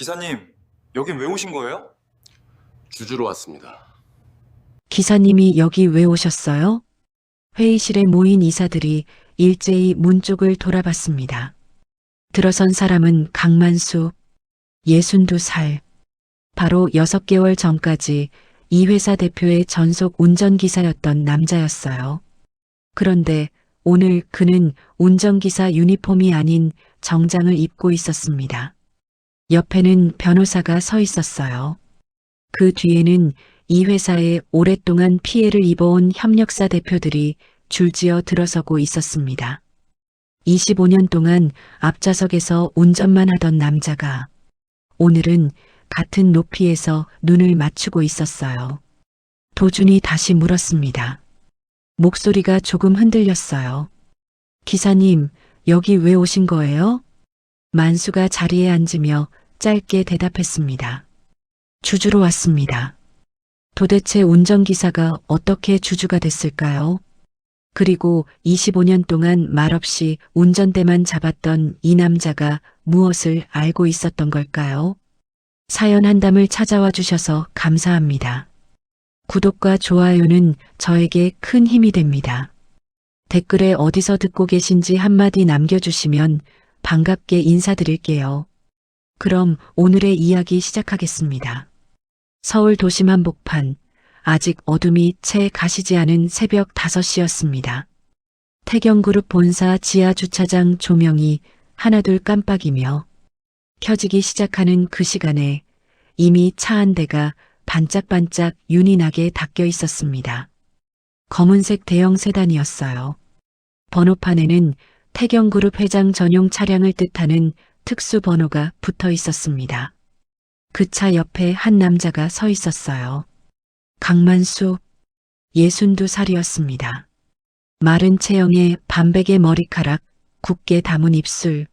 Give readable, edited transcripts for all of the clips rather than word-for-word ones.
기사님, 여긴 왜 오신 거예요? 주주로 왔습니다. 기사님이 여기 왜 오셨어요? 회의실에 모인 이사들이 일제히 문 쪽을 돌아봤습니다. 들어선 사람은 강만수, 62살. 바로 6개월 전까지 이 회사 대표의 전속 운전기사였던 남자였어요. 그런데 오늘 그는 운전기사 유니폼이 아닌 정장을 입고 있었습니다. 옆에는 변호사가 서 있었어요. 그 뒤에는 이 회사에 오랫동안 피해를 입어온 협력사 대표들이 줄지어 들어서고 있었습니다. 25년 동안 앞좌석에서 운전만 하던 남자가 오늘은 같은 높이에서 눈을 맞추고 있었어요. 도준이 다시 물었습니다. 목소리가 조금 흔들렸어요. 기사님, 여기 왜 오신 거예요? 만수가 자리에 앉으며 짧게 대답했습니다. 주주로 왔습니다. 도대체 운전기사가 어떻게 주주가 됐을까요? 그리고 25년 동안 말없이 운전대만 잡았던 이 남자가 무엇을 알고 있었던 걸까요? 사연 한 담을 찾아와 주셔서 감사합니다. 구독과 좋아요는 저에게 큰 힘이 됩니다. 댓글에 어디서 듣고 계신지 한마디 남겨주시면 반갑게 인사드릴게요. 그럼 오늘의 이야기 시작하겠습니다. 서울 도심 한복판, 아직 어둠이 채 가시지 않은 새벽 5시였습니다. 태경그룹 본사 지하 주차장 조명이 하나둘 깜빡이며 켜지기 시작하는 그 시간에 이미 차 한 대가 반짝반짝 윤이 나게 닦여 있었습니다. 검은색 대형 세단이었어요. 번호판에는 태경그룹 회장 전용 차량을 뜻하는 특수 번호가 붙어 있었습니다. 그 차 옆에 한 남자가 서 있었어요. 강만수, 62살이었습니다. 마른 체형에 반백의 머리카락, 굵게 담은 입술,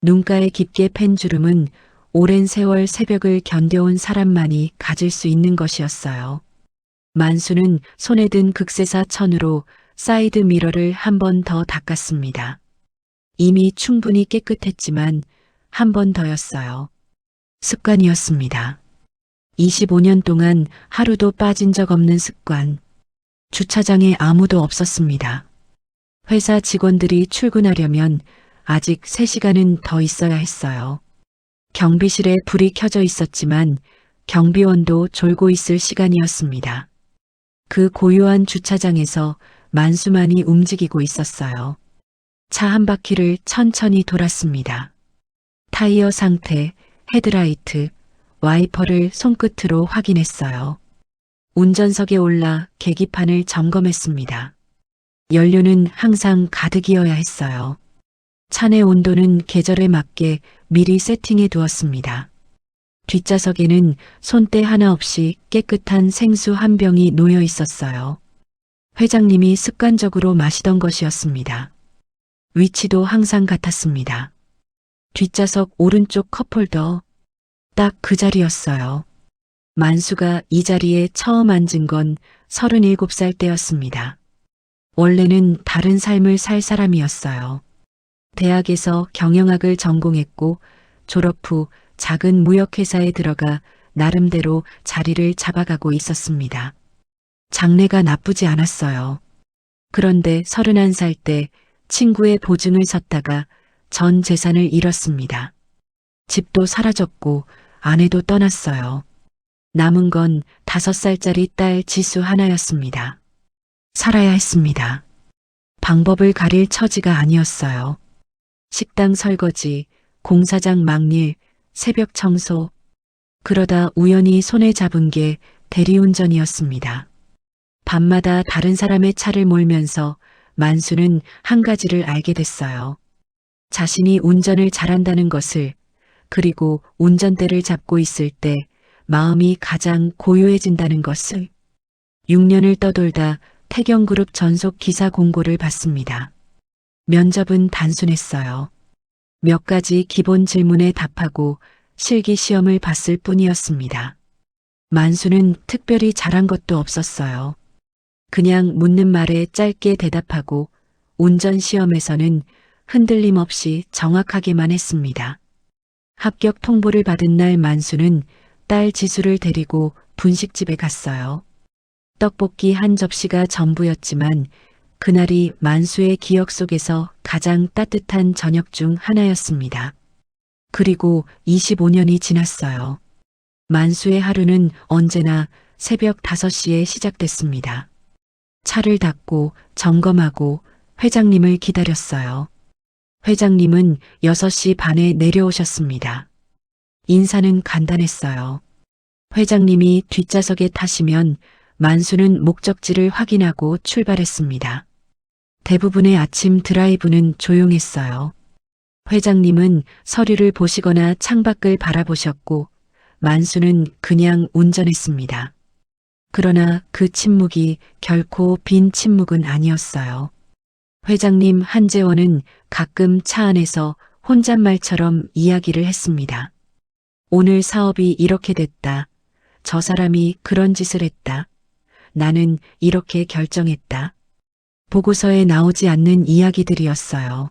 눈가에 깊게 팬 주름은 오랜 세월 새벽을 견뎌온 사람만이 가질 수 있는 것이었어요. 만수는 손에 든 극세사 천으로 사이드 미러를 한 번 더 닦았습니다. 이미 충분히 깨끗했지만 한 번 더였어요. 습관이었습니다. 25년 동안 하루도 빠진 적 없는 습관. 주차장에 아무도 없었습니다. 회사 직원들이 출근하려면 아직 3시간은 더 있어야 했어요. 경비실에 불이 켜져 있었지만 경비원도 졸고 있을 시간이었습니다. 그 고요한 주차장에서 만수만이 움직이고 있었어요. 차 한 바퀴를 천천히 돌았습니다. 타이어 상태, 헤드라이트, 와이퍼를 손끝으로 확인했어요. 운전석에 올라 계기판을 점검했습니다. 연료는 항상 가득이어야 했어요. 차 내 온도는 계절에 맞게 미리 세팅해 두었습니다. 뒷좌석에는 손때 하나 없이 깨끗한 생수 한 병이 놓여 있었어요. 회장님이 습관적으로 마시던 것이었습니다. 위치도 항상 같았습니다. 뒷좌석 오른쪽 컵홀더, 딱 그 자리였어요. 만수가 이 자리에 처음 앉은 건 37살 때였습니다. 원래는 다른 삶을 살 사람이었어요. 대학에서 경영학을 전공했고 졸업 후 작은 무역회사에 들어가 나름대로 자리를 잡아가고 있었습니다. 장래가 나쁘지 않았어요. 그런데 31살 때 친구의 보증을 섰다가 전 재산을 잃었습니다. 집도 사라졌고 아내도 떠났어요. 남은 건 5살짜리 딸 지수 하나였습니다. 살아야 했습니다. 방법을 가릴 처지가 아니었어요. 식당 설거지, 공사장 막일, 새벽 청소. 그러다 우연히 손에 잡은 게 대리운전이었습니다. 밤마다 다른 사람의 차를 몰면서 만수는 한 가지를 알게 됐어요. 자신이 운전을 잘한다는 것을, 그리고 운전대를 잡고 있을 때 마음이 가장 고요해진다는 것을. 6년을 떠돌다 태경그룹 전속 기사 공고를 받습니다. 면접은 단순했어요. 몇 가지 기본 질문에 답하고 실기 시험을 봤을 뿐이었습니다. 만수는 특별히 잘한 것도 없었어요. 그냥 묻는 말에 짧게 대답하고 운전 시험에서는 흔들림 없이 정확하게만 했습니다. 합격 통보를 받은 날 만수는 딸 지수를 데리고 분식집에 갔어요. 떡볶이 한 접시가 전부였지만 그날이 만수의 기억 속에서 가장 따뜻한 저녁 중 하나였습니다. 그리고 25년이 지났어요. 만수의 하루는 언제나 새벽 5시에 시작됐습니다. 차를 닫고 점검하고 회장님을 기다렸어요. 회장님은 6시 반에 내려오셨습니다. 인사는 간단했어요. 회장님이 뒷좌석에 타시면 만수는 목적지를 확인하고 출발했습니다. 대부분의 아침 드라이브는 조용했어요. 회장님은 서류를 보시거나 창밖을 바라보셨고 만수는 그냥 운전했습니다. 그러나 그 침묵이 결코 빈 침묵은 아니었어요. 회장님 한재원은 가끔 차 안에서 혼잣말처럼 이야기를 했습니다. 오늘 사업이 이렇게 됐다. 저 사람이 그런 짓을 했다. 나는 이렇게 결정했다. 보고서에 나오지 않는 이야기들이었어요.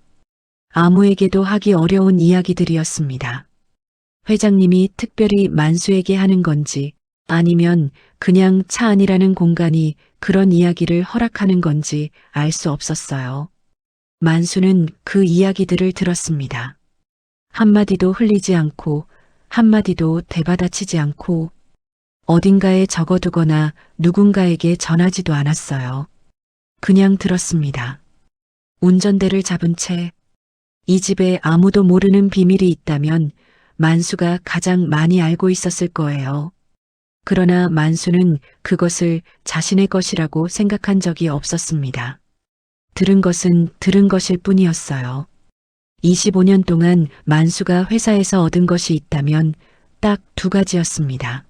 아무에게도 하기 어려운 이야기들이었습니다. 회장님이 특별히 만수에게 하는 건지 아니면 그냥 차 안이라는 공간이 그런 이야기를 허락하는 건지 알 수 없었어요. 만수는 그 이야기들을 들었습니다. 한마디도 흘리지 않고 한마디도 대받아치지 않고 어딘가에 적어두거나 누군가에게 전하지도 않았어요. 그냥 들었습니다. 운전대를 잡은 채 이 집에 아무도 모르는 비밀이 있다면 만수가 가장 많이 알고 있었을 거예요. 그러나 만수는 그것을 자신의 것이라고 생각한 적이 없었습니다. 들은 것은 들은 것일 뿐이었어요. 25년 동안 만수가 회사에서 얻은 것이 있다면 딱 2가지였습니다.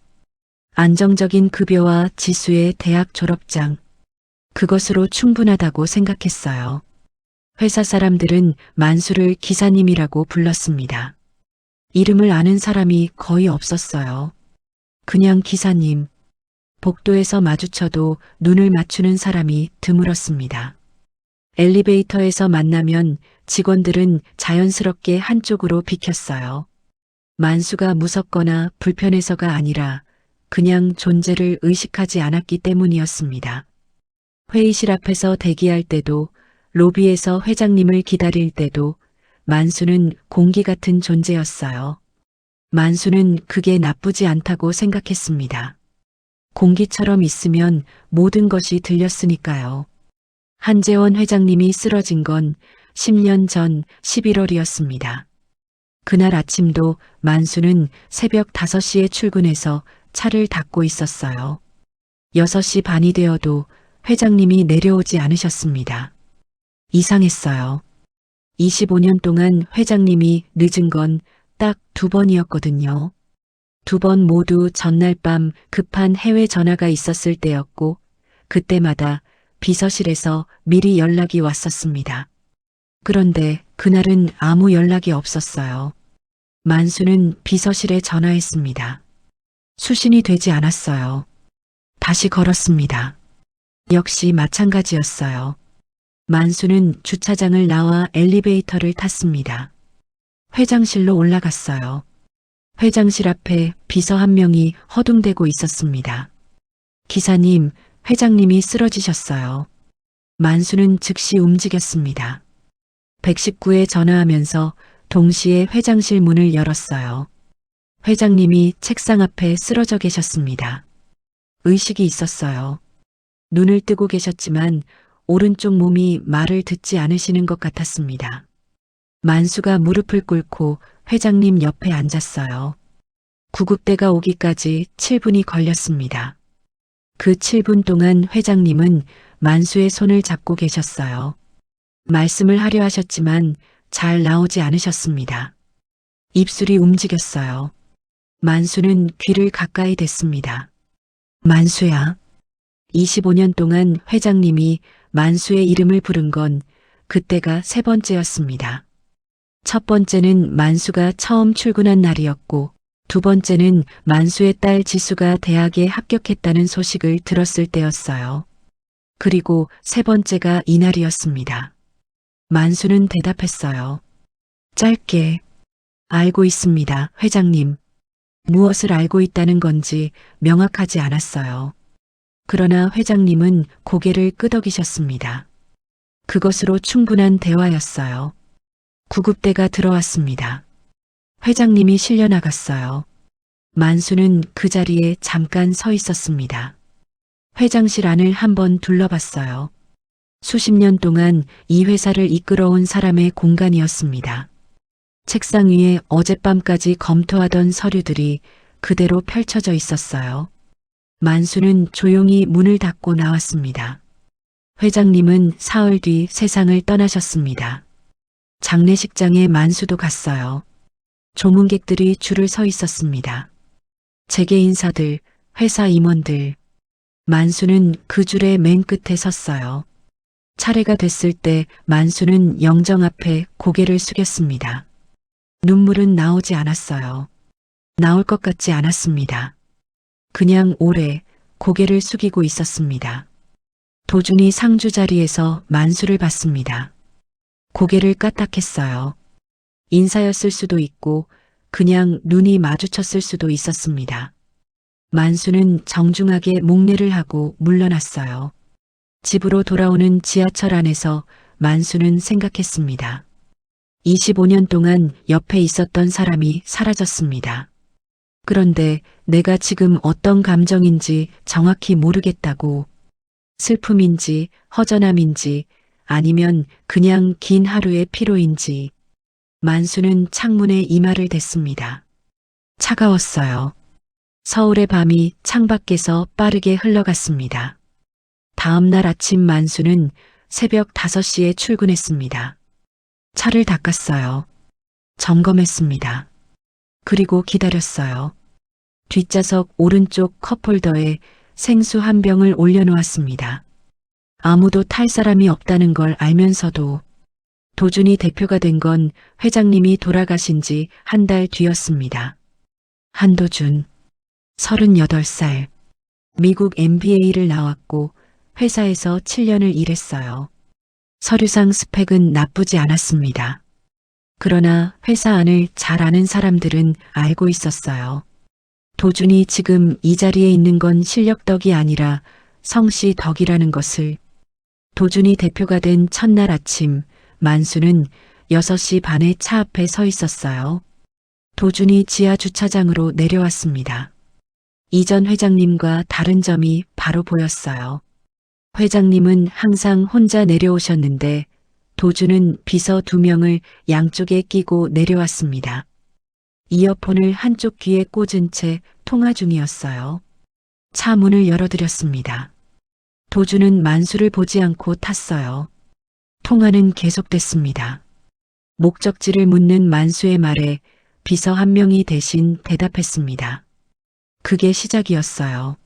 안정적인 급여와 지수의 대학 졸업장. 그것으로 충분하다고 생각했어요. 회사 사람들은 만수를 기사님이라고 불렀습니다. 이름을 아는 사람이 거의 없었어요. 그냥 기사님. 복도에서 마주쳐도 눈을 맞추는 사람이 드물었습니다. 엘리베이터에서 만나면 직원들은 자연스럽게 한쪽으로 비켰어요. 만수가 무섭거나 불편해서가 아니라 그냥 존재를 의식하지 않았기 때문이었습니다. 회의실 앞에서 대기할 때도 로비에서 회장님을 기다릴 때도 만수는 공기 같은 존재였어요. 만수는 그게 나쁘지 않다고 생각했습니다. 공기처럼 있으면 모든 것이 들렸으니까요. 한재원 회장님이 쓰러진 건 10년 전 11월이었습니다. 그날 아침도 만수는 새벽 5시에 출근해서 차를 닫고 있었어요. 6시 반이 되어도 회장님이 내려오지 않으셨습니다. 이상했어요. 25년 동안 회장님이 늦은 건 딱 2번이었거든요. 2번 모두 전날 밤 급한 해외 전화가 있었을 때였고 그때마다 비서실에서 미리 연락이 왔었습니다. 그런데 그날은 아무 연락이 없었어요. 만수는 비서실에 전화했습니다. 수신이 되지 않았어요. 다시 걸었습니다. 역시 마찬가지였어요. 만수는 주차장을 나와 엘리베이터를 탔습니다. 회장실로 올라갔어요. 회장실 앞에 비서 한 명이 허둥대고 있었습니다. 기사님, 회장님이 쓰러지셨어요. 만수는 즉시 움직였습니다. 119에 전화하면서 동시에 회장실 문을 열었어요. 회장님이 책상 앞에 쓰러져 계셨습니다. 의식이 있었어요. 눈을 뜨고 계셨지만 오른쪽 몸이 말을 듣지 않으시는 것 같았습니다. 만수가 무릎을 꿇고 회장님 옆에 앉았어요. 구급대가 오기까지 7분이 걸렸습니다. 그 7분 동안 회장님은 만수의 손을 잡고 계셨어요. 말씀을 하려 하셨지만 잘 나오지 않으셨습니다. 입술이 움직였어요. 만수는 귀를 가까이 댔습니다. 만수야. 25년 동안 회장님이 만수의 이름을 부른 건 그때가 3번째였습니다. 첫 번째는 만수가 처음 출근한 날이었고 2번째는 만수의 딸 지수가 대학에 합격했다는 소식을 들었을 때였어요. 그리고 3번째가 이날이었습니다. 만수는 대답했어요. 짧게. 알고 있습니다, 회장님. 무엇을 알고 있다는 건지 명확하지 않았어요. 그러나 회장님은 고개를 끄덕이셨습니다. 그것으로 충분한 대화였어요. 구급대가 들어왔습니다. 회장님이 실려 나갔어요. 만수는 그 자리에 잠깐 서 있었습니다. 회장실 안을 한번 둘러봤어요. 수십 년 동안 이 회사를 이끌어온 사람의 공간이었습니다. 책상 위에 어젯밤까지 검토하던 서류들이 그대로 펼쳐져 있었어요. 만수는 조용히 문을 닫고 나왔습니다. 회장님은 사흘 뒤 세상을 떠나셨습니다. 장례식장에 만수도 갔어요. 조문객들이 줄을 서 있었습니다. 재계 인사들, 회사 임원들. 만수는 그 줄의 맨 끝에 섰어요. 차례가 됐을 때 만수는 영정 앞에 고개를 숙였습니다. 눈물은 나오지 않았어요. 나올 것 같지 않았습니다. 그냥 오래 고개를 숙이고 있었습니다. 도준이 상주 자리에서 만수를 봤습니다. 고개를 까딱했어요. 인사였을 수도 있고 그냥 눈이 마주쳤을 수도 있었습니다. 만수는 정중하게 목례를 하고 물러났어요. 집으로 돌아오는 지하철 안에서 만수는 생각했습니다. 25년 동안 옆에 있었던 사람이 사라졌습니다. 그런데 내가 지금 어떤 감정인지 정확히 모르겠다고. 슬픔인지 허전함인지 아니면 그냥 긴 하루의 피로인지. 만수는 창문에 이마를 댔습니다. 차가웠어요. 서울의 밤이 창밖에서 빠르게 흘러갔습니다. 다음 날 아침 만수는 새벽 5시에 출근했습니다. 차를 닦았어요. 점검했습니다. 그리고 기다렸어요. 뒷좌석 오른쪽 컵홀더에 생수 한 병을 올려놓았습니다. 아무도 탈 사람이 없다는 걸 알면서도 도준이 대표가 된 건 회장님이 돌아가신 지 한 달 뒤였습니다. 한도준, 38살. 미국 MBA를 나왔고 회사에서 7년을 일했어요. 서류상 스펙은 나쁘지 않았습니다. 그러나 회사 안을 잘 아는 사람들은 알고 있었어요. 도준이 지금 이 자리에 있는 건 실력 덕이 아니라 성씨 덕이라는 것을. 도준이 대표가 된 첫날 아침, 만수는 6시 반에 차 앞에 서 있었어요. 도준이 지하 주차장으로 내려왔습니다. 이전 회장님과 다른 점이 바로 보였어요. 회장님은 항상 혼자 내려오셨는데 도준은 비서 2명을 양쪽에 끼고 내려왔습니다. 이어폰을 한쪽 귀에 꽂은 채 통화 중이었어요. 차 문을 열어드렸습니다. 도준은 만수를 보지 않고 탔어요. 통화는 계속됐습니다. 목적지를 묻는 만수의 말에 비서 한 명이 대신 대답했습니다. 그게 시작이었어요.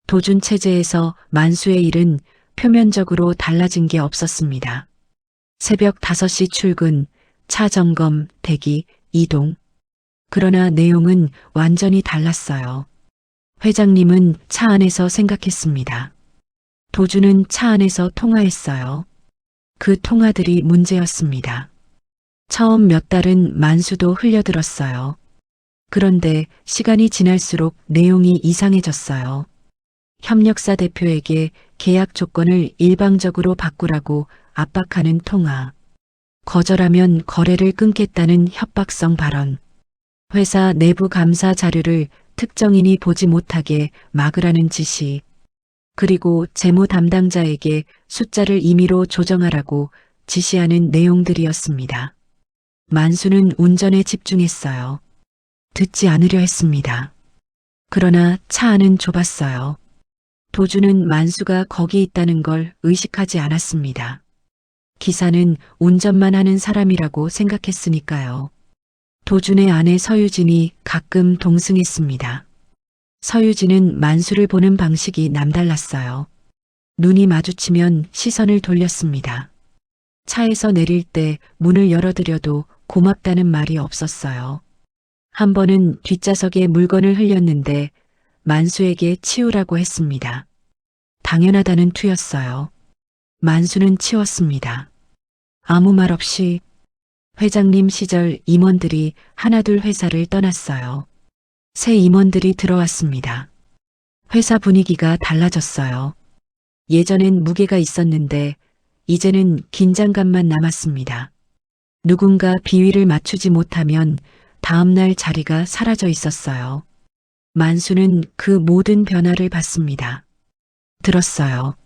도준 체제에서 만수의 일은 표면적으로 달라진 게 없었습니다. 새벽 5시 출근, 차 점검, 대기, 이동. 그러나 내용은 완전히 달랐어요. 회장님은 차 안에서 생각했습니다. 도준은 차 안에서 통화했어요. 그 통화들이 문제였습니다. 처음 몇 달은 만수도 흘려들었어요. 그런데 시간이 지날수록 내용이 이상해졌어요. 협력사 대표에게 계약 조건을 일방적으로 바꾸라고 압박하는 통화. 거절하면 거래를 끊겠다는 협박성 발언. 회사 내부 감사 자료를 특정인이 보지 못하게 막으라는 지시. 그리고 재무 담당자에게 숫자를 임의로 조정하라고 지시하는 내용들이었습니다. 만수는 운전에 집중했어요. 듣지 않으려 했습니다. 그러나 차 안은 좁았어요. 도준은 만수가 거기 있다는 걸 의식하지 않았습니다. 기사는 운전만 하는 사람이라고 생각했으니까요. 도준의 아내 서유진이 가끔 동승했습니다. 서유진은 만수를 보는 방식이 남달랐어요. 눈이 마주치면 시선을 돌렸습니다. 차에서 내릴 때 문을 열어드려도 고맙다는 말이 없었어요. 한 번은 뒷좌석에 물건을 흘렸는데 만수에게 치우라고 했습니다. 당연하다는 투였어요. 만수는 치웠습니다. 아무 말 없이. 회장님 시절 임원들이 하나둘 회사를 떠났어요. 새 임원들이 들어왔습니다. 회사 분위기가 달라졌어요. 예전엔 무게가 있었는데 이제는 긴장감만 남았습니다. 누군가 비위를 맞추지 못하면 다음날 자리가 사라져 있었어요. 만수는 그 모든 변화를 봤습니다. 들었어요.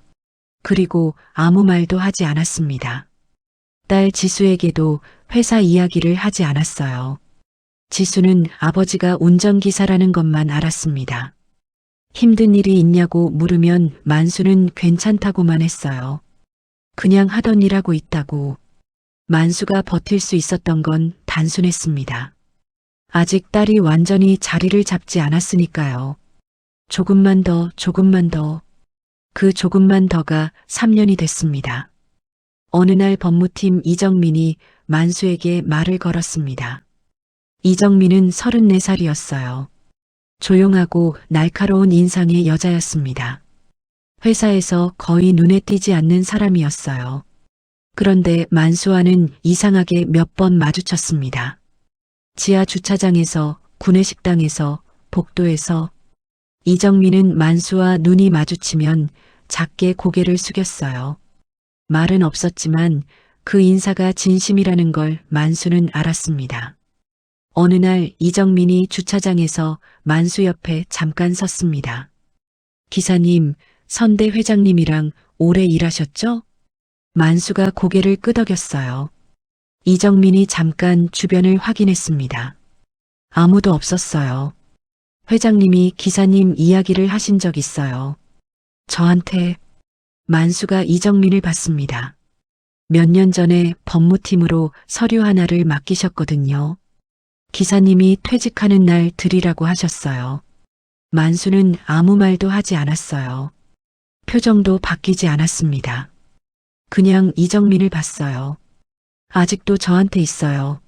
그리고 아무 말도 하지 않았습니다. 딸 지수에게도 회사 이야기를 하지 않았어요. 지수는 아버지가 운전기사라는 것만 알았습니다. 힘든 일이 있냐고 물으면 만수는 괜찮다고만 했어요. 그냥 하던 일 하고 있다고. 만수가 버틸 수 있었던 건 단순했습니다. 아직 딸이 완전히 자리를 잡지 않았으니까요. 조금만 더, 조금만 더. 그 조금만 더가 3년이 됐습니다. 어느 날 법무팀 이정민이 만수에게 말을 걸었습니다. 이정민은 34살이었어요. 조용하고 날카로운 인상의 여자였습니다. 회사에서 거의 눈에 띄지 않는 사람이었어요. 그런데 만수와는 이상하게 몇 번 마주쳤습니다. 지하 주차장에서, 구내식당에서, 복도에서. 이정민은 만수와 눈이 마주치면 작게 고개를 숙였어요. 말은 없었지만 그 인사가 진심이라는 걸 만수는 알았습니다. 어느 날 이정민이 주차장에서 만수 옆에 잠깐 섰습니다. 기사님, 선대 회장님이랑 오래 일하셨죠? 만수가 고개를 끄덕였어요. 이정민이 잠깐 주변을 확인했습니다. 아무도 없었어요. 회장님이 기사님 이야기를 하신 적 있어요. 저한테. 만수가 이정민을 봤습니다. 몇 년 전에 법무팀으로 서류 하나를 맡기셨거든요. 기사님이 퇴직하는 날 드리라고 하셨어요. 만수는 아무 말도 하지 않았어요. 표정도 바뀌지 않았습니다. 그냥 이정민을 봤어요. 아직도 저한테 있어요.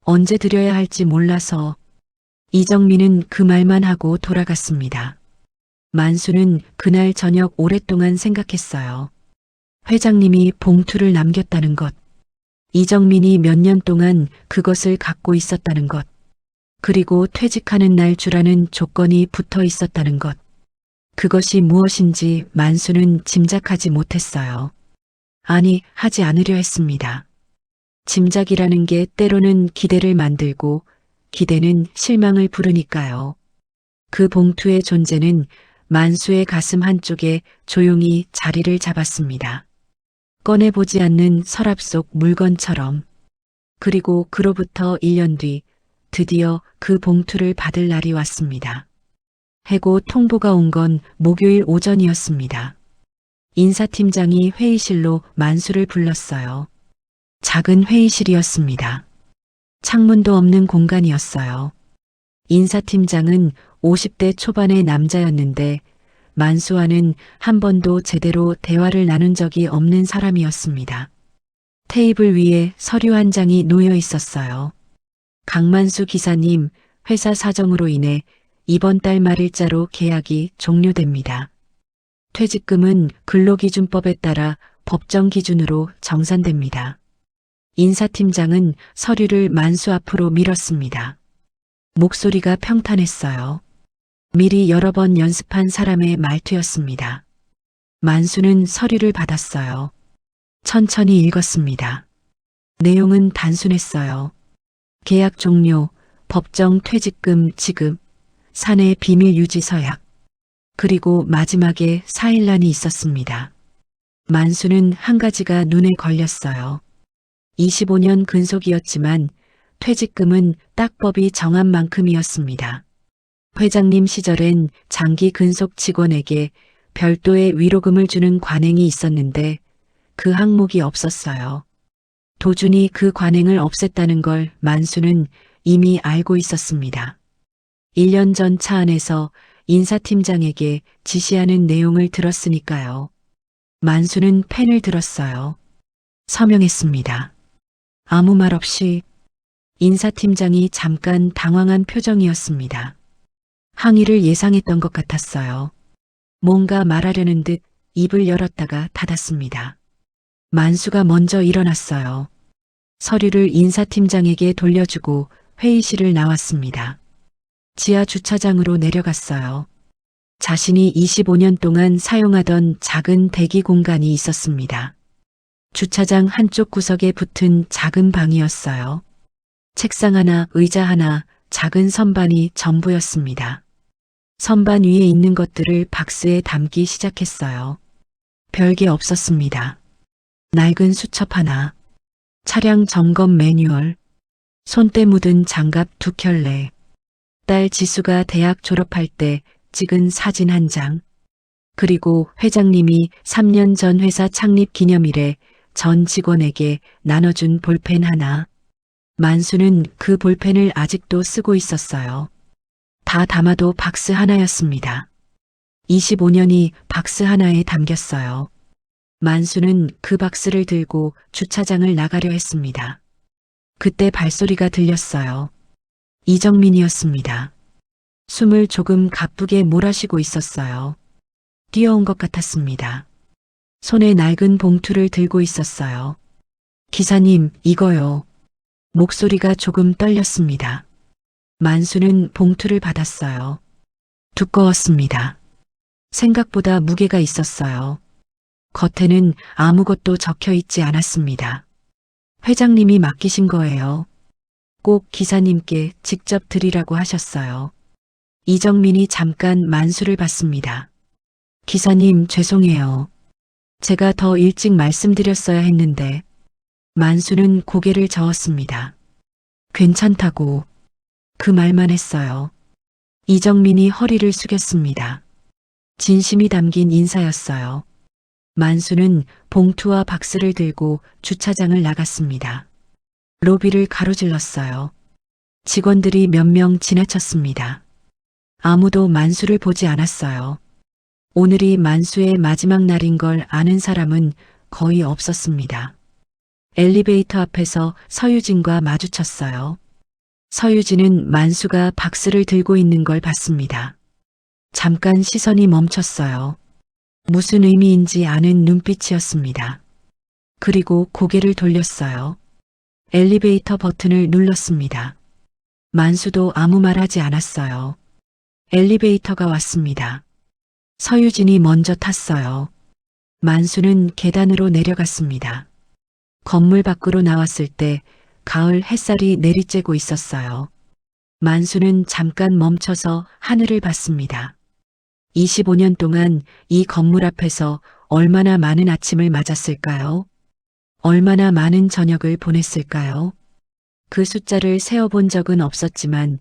언제 드려야 할지 몰라서. 이정민은 그 말만 하고 돌아갔습니다. 만수는 그날 저녁 오랫동안 생각했어요. 회장님이 봉투를 남겼다는 것. 이정민이 몇 년 동안 그것을 갖고 있었다는 것. 그리고 퇴직하는 날 주라는 조건이 붙어 있었다는 것. 그것이 무엇인지 만수는 짐작하지 못했어요. 아니, 하지 않으려 했습니다. 짐작이라는 게 때로는 기대를 만들고 기대는 실망을 부르니까요. 그 봉투의 존재는 만수의 가슴 한쪽에 조용히 자리를 잡았습니다. 꺼내보지 않는 서랍 속 물건처럼. 그리고 그로부터 1년 뒤 드디어 그 봉투를 받을 날이 왔습니다. 해고 통보가 온 건 목요일 오전이었습니다. 인사팀장이 회의실로 만수를 불렀어요. 작은 회의실이었습니다. 창문도 없는 공간이었어요. 인사팀장은 50대 초반의 남자였는데 만수와는 한 번도 제대로 대화를 나눈 적이 없는 사람이었습니다. 테이블 위에 서류 한 장이 놓여 있었어요. 강만수 기사님, 회사 사정으로 인해 이번 달 말일자로 계약이 종료됩니다. 퇴직금은 근로기준법에 따라 법정 기준으로 정산됩니다. 인사팀장은 서류를 만수 앞으로 밀었습니다. 목소리가 평탄했어요. 미리 여러 번 연습한 사람의 말투였습니다. 만수는 서류를 받았어요. 천천히 읽었습니다. 내용은 단순했어요. 계약 종료, 법정 퇴직금 지급, 사내 비밀 유지 서약. 그리고 마지막에 4일란이 있었습니다. 만수는 한 가지가 눈에 걸렸어요. 25년 근속이었지만 퇴직금은 딱 법이 정한 만큼이었습니다. 회장님 시절엔 장기 근속 직원에게 별도의 위로금을 주는 관행이 있었는데 그 항목이 없었어요. 도준이 그 관행을 없앴다는 걸 만수는 이미 알고 있었습니다. 1년 전 차 안에서 인사팀장에게 지시하는 내용을 들었으니까요. 만수는 펜을 들었어요. 서명했습니다. 아무 말 없이. 인사팀장이 잠깐 당황한 표정이었습니다. 항의를 예상했던 것 같았어요. 뭔가 말하려는 듯 입을 열었다가 닫았습니다. 만수가 먼저 일어났어요. 서류를 인사팀장에게 돌려주고 회의실을 나왔습니다. 지하 주차장으로 내려갔어요. 자신이 25년 동안 사용하던 작은 대기 공간이 있었습니다. 주차장 한쪽 구석에 붙은 작은 방이었어요. 책상 하나, 의자 하나, 작은 선반이 전부였습니다. 선반 위에 있는 것들을 박스에 담기 시작했어요. 별게 없었습니다. 낡은 수첩 하나, 차량 점검 매뉴얼, 손때 묻은 장갑 2켤레, 딸 지수가 대학 졸업할 때 찍은 사진 한 장, 그리고 회장님이 3년 전 회사 창립 기념일에 전 직원에게 나눠준 볼펜 하나. 만수는 그 볼펜을 아직도 쓰고 있었어요. 다 담아도 박스 하나였습니다. 25년이 박스 하나에 담겼어요. 만수는 그 박스를 들고 주차장을 나가려 했습니다. 그때 발소리가 들렸어요. 이정민이었습니다. 숨을 조금 가쁘게 몰아쉬고 있었어요. 뛰어온 것 같았습니다. 손에 낡은 봉투를 들고 있었어요. 기사님, 이거요. 목소리가 조금 떨렸습니다. 만수는 봉투를 받았어요. 두꺼웠습니다. 생각보다 무게가 있었어요. 겉에는 아무것도 적혀 있지 않았습니다. 회장님이 맡기신 거예요. 꼭 기사님께 직접 드리라고 하셨어요. 이정민이 잠깐 만수를 봤습니다. 기사님, 죄송해요. 제가 더 일찍 말씀드렸어야 했는데. 만수는 고개를 저었습니다. 괜찮다고 그 말만 했어요. 이정민이 허리를 숙였습니다. 진심이 담긴 인사였어요. 만수는 봉투와 박스를 들고 주차장을 나갔습니다. 로비를 가로질렀어요. 직원들이 몇 명 지나쳤습니다. 아무도 만수를 보지 않았어요. 오늘이 만수의 마지막 날인 걸 아는 사람은 거의 없었습니다. 엘리베이터 앞에서 서유진과 마주쳤어요. 서유진은 만수가 박스를 들고 있는 걸 봤습니다. 잠깐 시선이 멈췄어요. 무슨 의미인지 아는 눈빛이었습니다. 그리고 고개를 돌렸어요. 엘리베이터 버튼을 눌렀습니다. 만수도 아무 말 하지 않았어요. 엘리베이터가 왔습니다. 서유진이 먼저 탔어요. 만수는 계단으로 내려갔습니다. 건물 밖으로 나왔을 때 가을 햇살이 내리쬐고 있었어요. 만수는 잠깐 멈춰서 하늘을 봤습니다. 25년 동안 이 건물 앞에서 얼마나 많은 아침을 맞았을까요? 얼마나 많은 저녁을 보냈을까요? 그 숫자를 세어본 적은 없었지만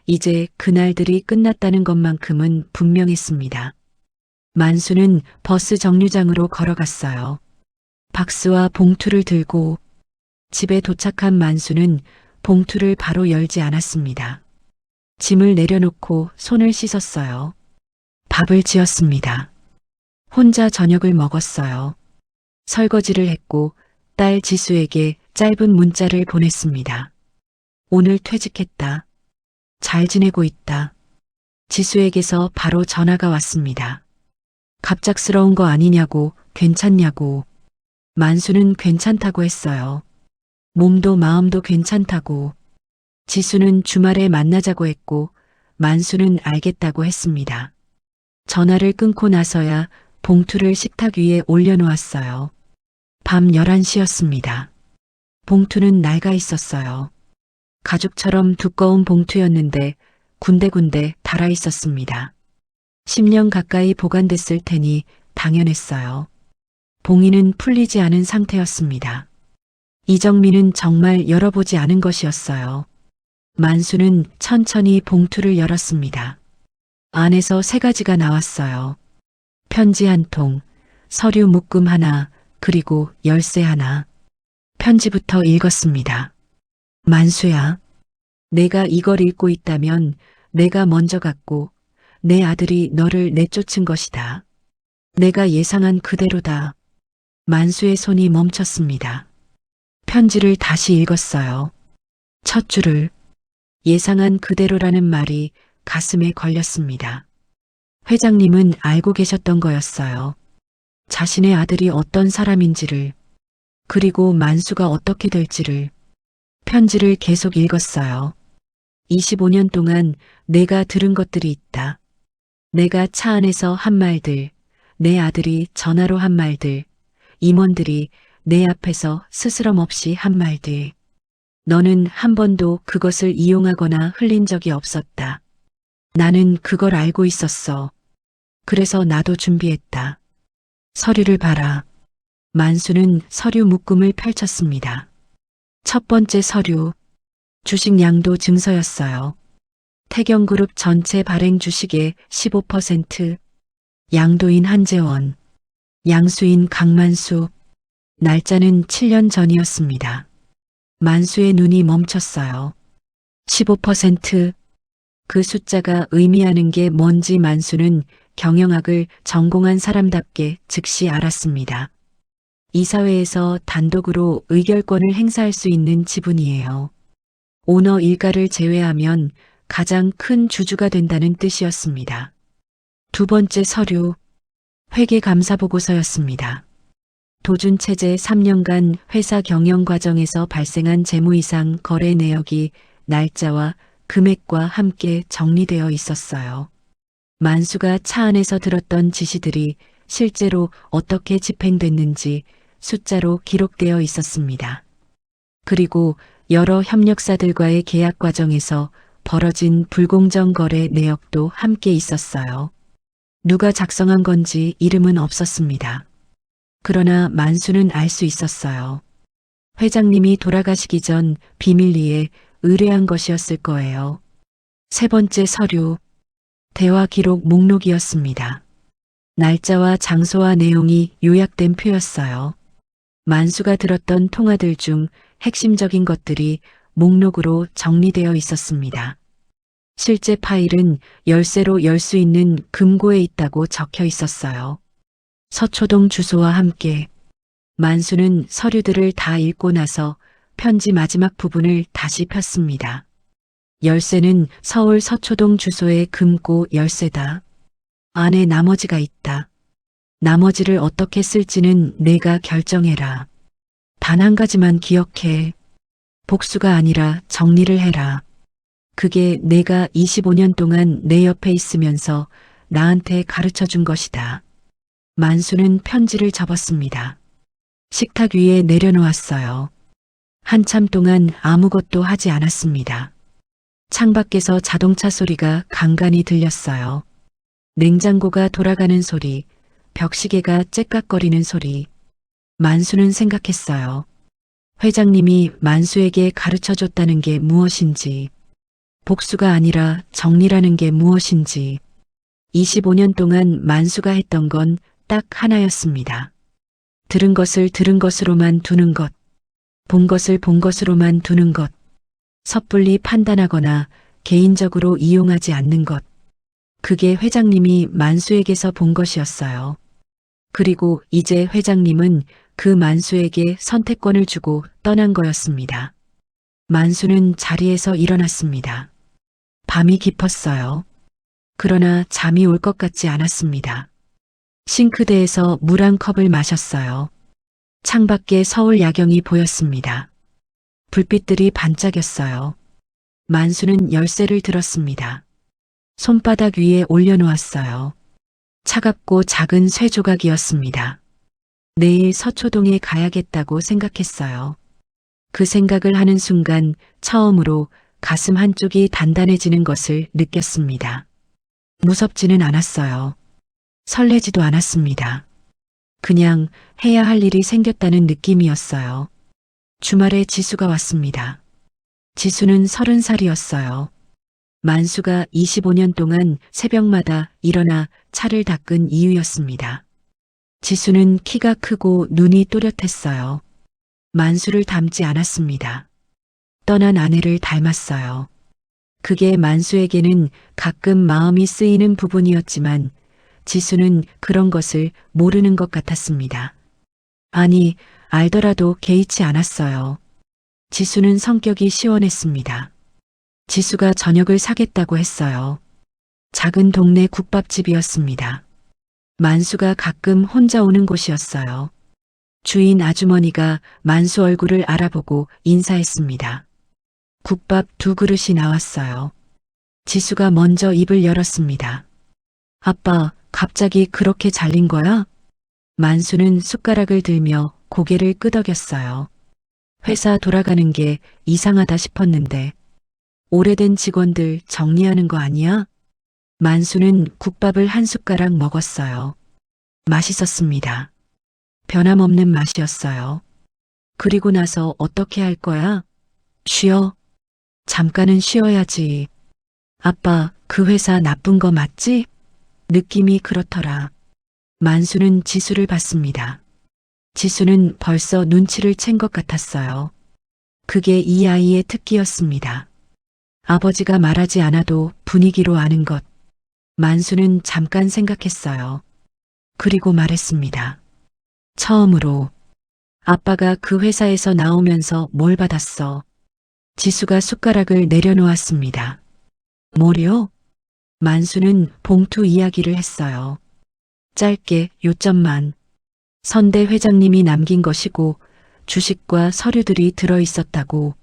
이제 그날들이 끝났다는 것만큼은 분명했습니다. 만수는 버스 정류장으로 걸어갔어요. 박스와 봉투를 들고 집에 도착한 만수는 봉투를 바로 열지 않았습니다. 짐을 내려놓고 손을 씻었어요. 밥을 지었습니다. 혼자 저녁을 먹었어요. 설거지를 했고 딸 지수에게 짧은 문자를 보냈습니다. 오늘 퇴직했다. 잘 지내고 있다. 지수에게서 바로 전화가 왔습니다. 갑작스러운 거 아니냐고, 괜찮냐고. 만수는 괜찮다고 했어요. 몸도 마음도 괜찮다고. 지수는 주말에 만나자고 했고 만수는 알겠다고 했습니다. 전화를 끊고 나서야 봉투를 식탁 위에 올려놓았어요. 밤 11시였습니다. 봉투는 낡아 있었어요. 가죽처럼 두꺼운 봉투였는데 군데군데 달아 있었습니다. 10년 가까이 보관됐을 테니 당연했어요. 봉인은 풀리지 않은 상태였습니다. 이정민은 정말 열어보지 않은 것이었어요. 만수는 천천히 봉투를 열었습니다. 안에서 3가지가 나왔어요. 편지 한 통, 서류 묶음 하나, 그리고 열쇠 하나. 편지부터 읽었습니다. 만수야, 내가 이걸 읽고 있다면 내가 먼저 갔고 내 아들이 너를 내쫓은 것이다. 내가 예상한 그대로다. 만수의 손이 멈췄습니다. 편지를 다시 읽었어요. 첫 줄을 예상한 그대로라는 말이 가슴에 걸렸습니다. 회장님은 알고 계셨던 거였어요. 자신의 아들이 어떤 사람인지를, 그리고 만수가 어떻게 될지를. 편지를 계속 읽었어요. 25년 동안 내가 들은 것들이 있다. 내가 차 안에서 한 말들, 내 아들이 전화로 한 말들, 임원들이 내 앞에서 스스럼 없이 한 말들. 너는 한 번도 그것을 이용하거나 흘린 적이 없었다. 나는 그걸 알고 있었어. 그래서 나도 준비했다. 서류를 봐라. 만수는 서류 묶음을 펼쳤습니다. 첫 번째 서류, 주식 양도 증서였어요. 태경그룹 전체 발행 주식의 15%, 양도인 한재원, 양수인 강만수, 날짜는 7년 전이었습니다. 만수의 눈이 멈췄어요. 15%, 그 숫자가 의미하는 게 뭔지 만수는 경영학을 전공한 사람답게 즉시 알았습니다. 이사회에서 단독으로 의결권을 행사할 수 있는 지분이에요. 오너 일가를 제외하면 가장 큰 주주가 된다는 뜻이었습니다. 두 번째 서류, 회계감사보고서였습니다. 도준체제 3년간 회사 경영 과정에서 발생한 재무이상 거래 내역이 날짜와 금액과 함께 정리되어 있었어요. 만수가 차 안에서 들었던 지시들이 실제로 어떻게 집행됐는지 숫자로 기록되어 있었습니다. 그리고 여러 협력사들과의 계약 과정에서 벌어진 불공정 거래 내역도 함께 있었어요. 누가 작성한 건지 이름은 없었습니다. 그러나 만수는 알 수 있었어요. 회장님이 돌아가시기 전 비밀리에 의뢰한 것이었을 거예요. 세 번째 서류, 대화 기록 목록이었습니다. 날짜와 장소와 내용이 요약된 표였어요. 만수가 들었던 통화들 중 핵심적인 것들이 목록으로 정리되어 있었습니다. 실제 파일은 열쇠로 열 수 있는 금고에 있다고 적혀 있었어요. 서초동 주소와 함께 만수는 서류들을 다 읽고 나서 편지 마지막 부분을 다시 폈습니다. 열쇠는 서울 서초동 주소의 금고 열쇠다. 안에 나머지가 있다. 나머지를 어떻게 쓸지는 내가 결정해라. 단 한 가지만 기억해. 복수가 아니라 정리를 해라. 그게 내가 25년 동안 내 옆에 있으면서 나한테 가르쳐 준 것이다. 만수는 편지를 접었습니다. 식탁 위에 내려놓았어요. 한참 동안 아무것도 하지 않았습니다. 창밖에서 자동차 소리가 간간히 들렸어요. 냉장고가 돌아가는 소리, 벽시계가 째깍거리는 소리. 만수는 생각했어요. 회장님이 만수에게 가르쳐줬다는 게 무엇인지, 복수가 아니라 정리라는 게 무엇인지, 25년 동안 만수가 했던 건 딱 하나였습니다. 들은 것을 들은 것으로만 두는 것, 본 것을 본 것으로만 두는 것, 섣불리 판단하거나 개인적으로 이용하지 않는 것. 그게 회장님이 만수에게서 본 것이었어요. 그리고 이제 회장님은 그 만수에게 선택권을 주고 떠난 거였습니다. 만수는 자리에서 일어났습니다. 밤이 깊었어요. 그러나 잠이 올 것 같지 않았습니다. 싱크대에서 물 한 컵을 마셨어요. 창밖에 서울 야경이 보였습니다. 불빛들이 반짝였어요. 만수는 열쇠를 들었습니다. 손바닥 위에 올려놓았어요. 차갑고 작은 쇠 조각이었습니다. 내일 서초동에 가야겠다고 생각했어요. 그 생각을 하는 순간 처음으로 가슴 한쪽이 단단해지는 것을 느꼈습니다. 무섭지는 않았어요. 설레지도 않았습니다. 그냥 해야 할 일이 생겼다는 느낌이었어요. 주말에 지수가 왔습니다. 지수는 30살이었어요. 만수가 25년 동안 새벽마다 일어나 차를 닦은 이유였습니다. 지수는 키가 크고 눈이 또렷했어요. 만수를 닮지 않았습니다. 떠난 아내를 닮았어요. 그게 만수에게는 가끔 마음이 쓰이는 부분이었지만 지수는 그런 것을 모르는 것 같았습니다. 아니, 알더라도 개의치 않았어요. 지수는 성격이 시원했습니다. 지수가 저녁을 사겠다고 했어요. 작은 동네 국밥집이었습니다. 만수가 가끔 혼자 오는 곳이었어요. 주인 아주머니가 만수 얼굴을 알아보고 인사했습니다. 국밥 2그릇이 나왔어요. 지수가 먼저 입을 열었습니다. 아빠, 갑자기 그렇게 잘린 거야? 만수는 숟가락을 들며 고개를 끄덕였어요. 회사 돌아가는 게 이상하다 싶었는데 오래된 직원들 정리하는 거 아니야? 만수는 국밥을 한 숟가락 먹었어요. 맛있었습니다. 변함없는 맛이었어요. 그리고 나서 어떻게 할 거야? 쉬어. 잠깐은 쉬어야지. 아빠, 그 회사 나쁜 거 맞지? 느낌이 그렇더라. 만수는 지수를 봤습니다. 지수는 벌써 눈치를 챈 것 같았어요. 그게 이 아이의 특기였습니다. 아버지가 말하지 않아도 분위기로 아는 것. 만수는 잠깐 생각했어요. 그리고 말했습니다. 처음으로 아빠가 그 회사에서 나오면서 뭘 받았어? 지수가 숟가락을 내려놓았습니다. 뭐요? 만수는 봉투 이야기를 했어요. 짧게 요점만. 선대 회장님이 남긴 것이고 주식과 서류들이 들어있었다고.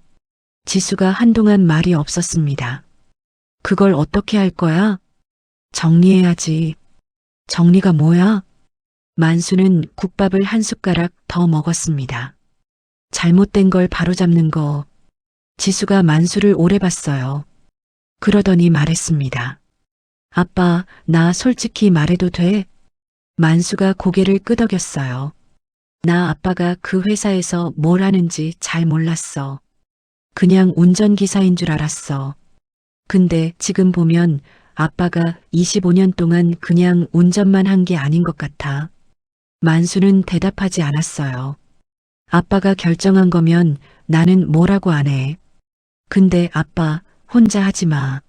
지수가 한동안 말이 없었습니다. 그걸 어떻게 할 거야? 정리해야지. 정리가 뭐야? 만수는 국밥을 한 숟가락 더 먹었습니다. 잘못된 걸 바로잡는 거. 지수가 만수를 오래 봤어요. 그러더니 말했습니다. 아빠, 나 솔직히 말해도 돼? 만수가 고개를 끄덕였어요. 나 아빠가 그 회사에서 뭘 하는지 잘 몰랐어. 그냥 운전기사인 줄 알았어. 근데 지금 보면 아빠가 25년 동안 그냥 운전만 한 게 아닌 것 같아. 만수는 대답하지 않았어요. 아빠가 결정한 거면 나는 뭐라고 안 해. 근데 아빠, 혼자 하지 마.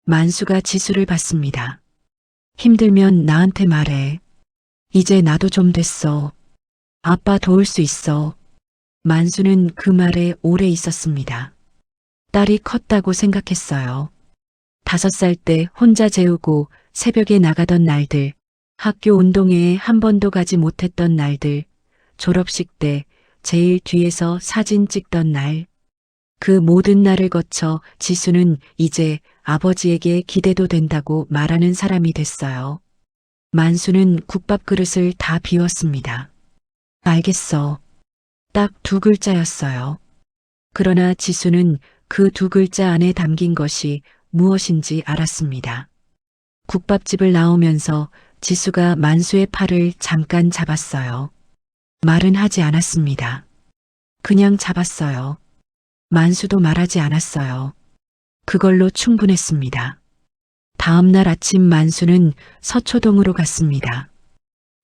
만수가 지수를 봤습니다. 힘들면 나한테 말해. 이제 나도 좀 됐어. 아빠 도울 수 있어. 만수는 그 말에 오래 있었습니다. 딸이 컸다고 생각했어요. 5살 때 혼자 재우고 새벽에 나가던 날들, 학교 운동회에 한 번도 가지 못했던 날들, 졸업식 때 제일 뒤에서 사진 찍던 날. 그 모든 날을 거쳐 지수는 이제 아버지에게 기대도 된다고 말하는 사람이 됐어요. 만수는 국밥 그릇을 다 비웠습니다. 알겠어. 딱 2글자였어요. 그러나 지수는 그 2글자 안에 담긴 것이 무엇인지 알았습니다. 국밥집을 나오면서 지수가 만수의 팔을 잠깐 잡았어요. 말은 하지 않았습니다. 그냥 잡았어요. 만수도 말하지 않았어요. 그걸로 충분했습니다. 다음 날 아침 만수는 서초동으로 갔습니다.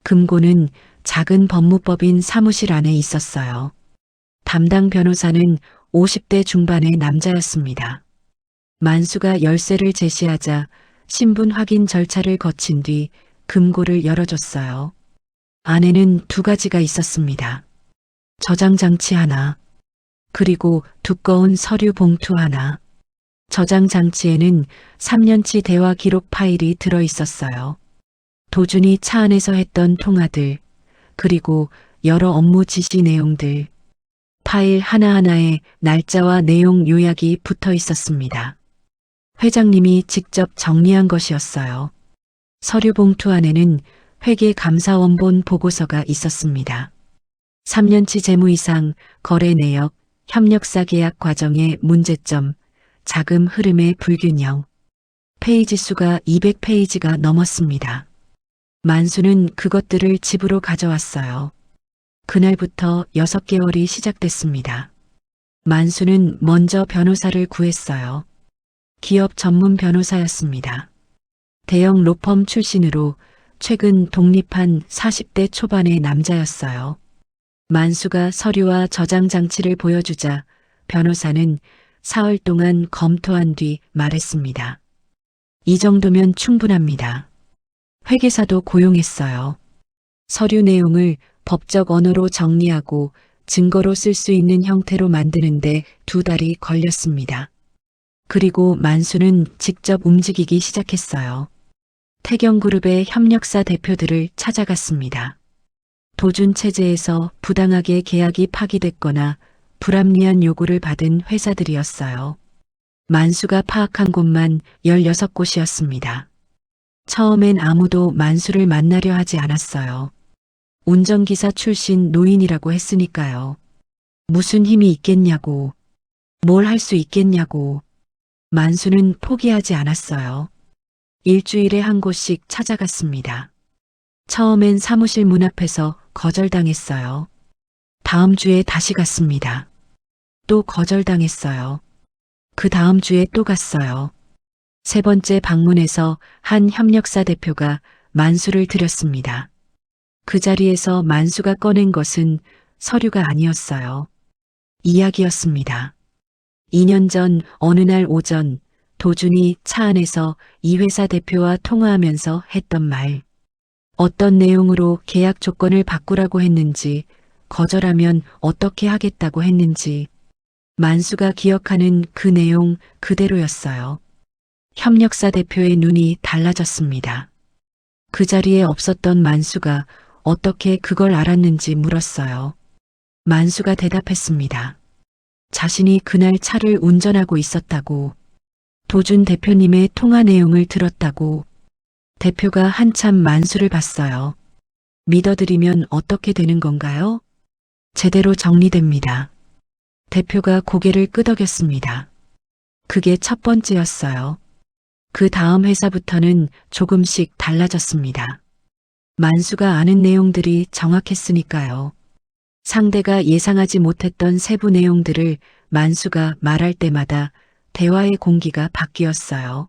금고는 작은 법무법인 사무실 안에 있었어요. 담당 변호사는 50대 중반의 남자였습니다. 만수가 열쇠를 제시하자 신분 확인 절차를 거친 뒤 금고를 열어줬어요. 안에는 2가지가 있었습니다. 저장 장치 하나, 그리고 두꺼운 서류 봉투 하나. 저장 장치에는 3년치 대화 기록 파일이 들어 있었어요. 도준이 차 안에서 했던 통화들, 그리고 여러 업무 지시 내용들. 파일 하나하나에 날짜와 내용 요약이 붙어 있었습니다. 회장님이 직접 정리한 것이었어요. 서류 봉투 안에는 회계감사원본 보고서가 있었습니다. 3년치 재무 이상, 거래 내역, 협력사 계약 과정의 문제점, 자금 흐름의 불균형. 페이지 수가 200페이지가 넘었습니다. 만수는 그것들을 집으로 가져왔어요. 그날부터 6개월이 시작됐습니다. 만수는 먼저 변호사를 구했어요. 기업 전문 변호사였습니다. 대형 로펌 출신으로 최근 독립한 40대 초반의 남자였어요. 만수가 서류와 저장 장치를 보여주자 변호사는 사흘 동안 검토한 뒤 말했습니다. 이 정도면 충분합니다. 회계사도 고용했어요. 서류 내용을 법적 언어로 정리하고 증거로 쓸 수 있는 형태로 만드는데 2달이 걸렸습니다. 그리고 만수는 직접 움직이기 시작했어요. 태경그룹의 협력사 대표들을 찾아갔습니다. 도준 체제에서 부당하게 계약이 파기됐거나 불합리한 요구를 받은 회사들이었어요. 만수가 파악한 곳만 16곳이었습니다. 처음엔 아무도 만수를 만나려 하지 않았어요. 운전기사 출신 노인이라고 했으니까요. 무슨 힘이 있겠냐고, 뭘 할 수 있겠냐고. 만수는 포기하지 않았어요. 일주일에 한 곳씩 찾아갔습니다. 처음엔 사무실 문 앞에서 거절당했어요. 다음 주에 다시 갔습니다. 또 거절당했어요. 그 다음 주에 또 갔어요. 세 번째 방문에서 한 협력사 대표가 만수를 드렸습니다. 그 자리에서 만수가 꺼낸 것은 서류가 아니었어요. 이야기였습니다. 2년 전 어느 날 오전 도준이 차 안에서 이 회사 대표와 통화하면서 했던 말. 어떤 내용으로 계약 조건을 바꾸라고 했는지, 거절하면 어떻게 하겠다고 했는지, 만수가 기억하는 그 내용 그대로였어요. 협력사 대표의 눈이 달라졌습니다. 그 자리에 없었던 만수가 어떻게 그걸 알았는지 물었어요. 만수가 대답했습니다. 자신이 그날 차를 운전하고 있었다고, 도준 대표님의 통화 내용을 들었다고. 대표가 한참 만수를 봤어요. 믿어드리면 어떻게 되는 건가요? 제대로 정리됩니다. 대표가 고개를 끄덕였습니다. 그게 첫 번째였어요. 그 다음 회사부터는 조금씩 달라졌습니다. 만수가 아는 내용들이 정확했으니까요. 상대가 예상하지 못했던 세부 내용들을 만수가 말할 때마다 대화의 공기가 바뀌었어요.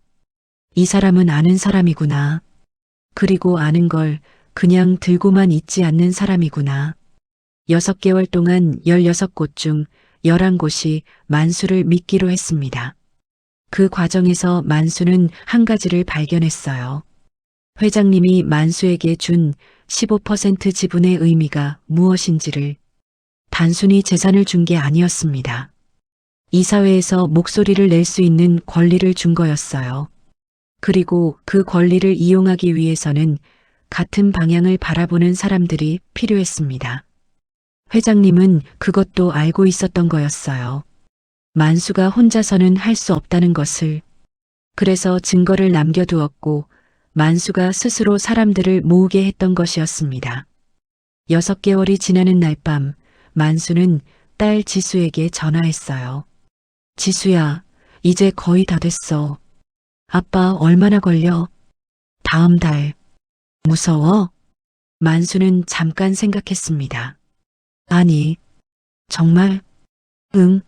이 사람은 아는 사람이구나. 그리고 아는 걸 그냥 들고만 있지 않는 사람이구나. 6개월 동안 16곳 중 11곳이 만수를 믿기로 했습니다. 그 과정에서 만수는 한 가지를 발견했어요. 회장님이 만수에게 준 15% 지분의 의미가 무엇인지를. 단순히 재산을 준 게 아니었습니다. 이사회에서 목소리를 낼 수 있는 권리를 준 거였어요. 그리고 그 권리를 이용하기 위해서는 같은 방향을 바라보는 사람들이 필요했습니다. 회장님은 그것도 알고 있었던 거였어요. 만수가 혼자서는 할 수 없다는 것을. 그래서 증거를 남겨두었고 만수가 스스로 사람들을 모으게 했던 것이었습니다. 6개월이 지나는 날 밤 만수는 딸 지수에게 전화했어요. 지수야, 이제 거의 다 됐어. 아빠 얼마나 걸려? 다음 달. 무서워? 만수는 잠깐 생각했습니다. 아니, 정말? 응,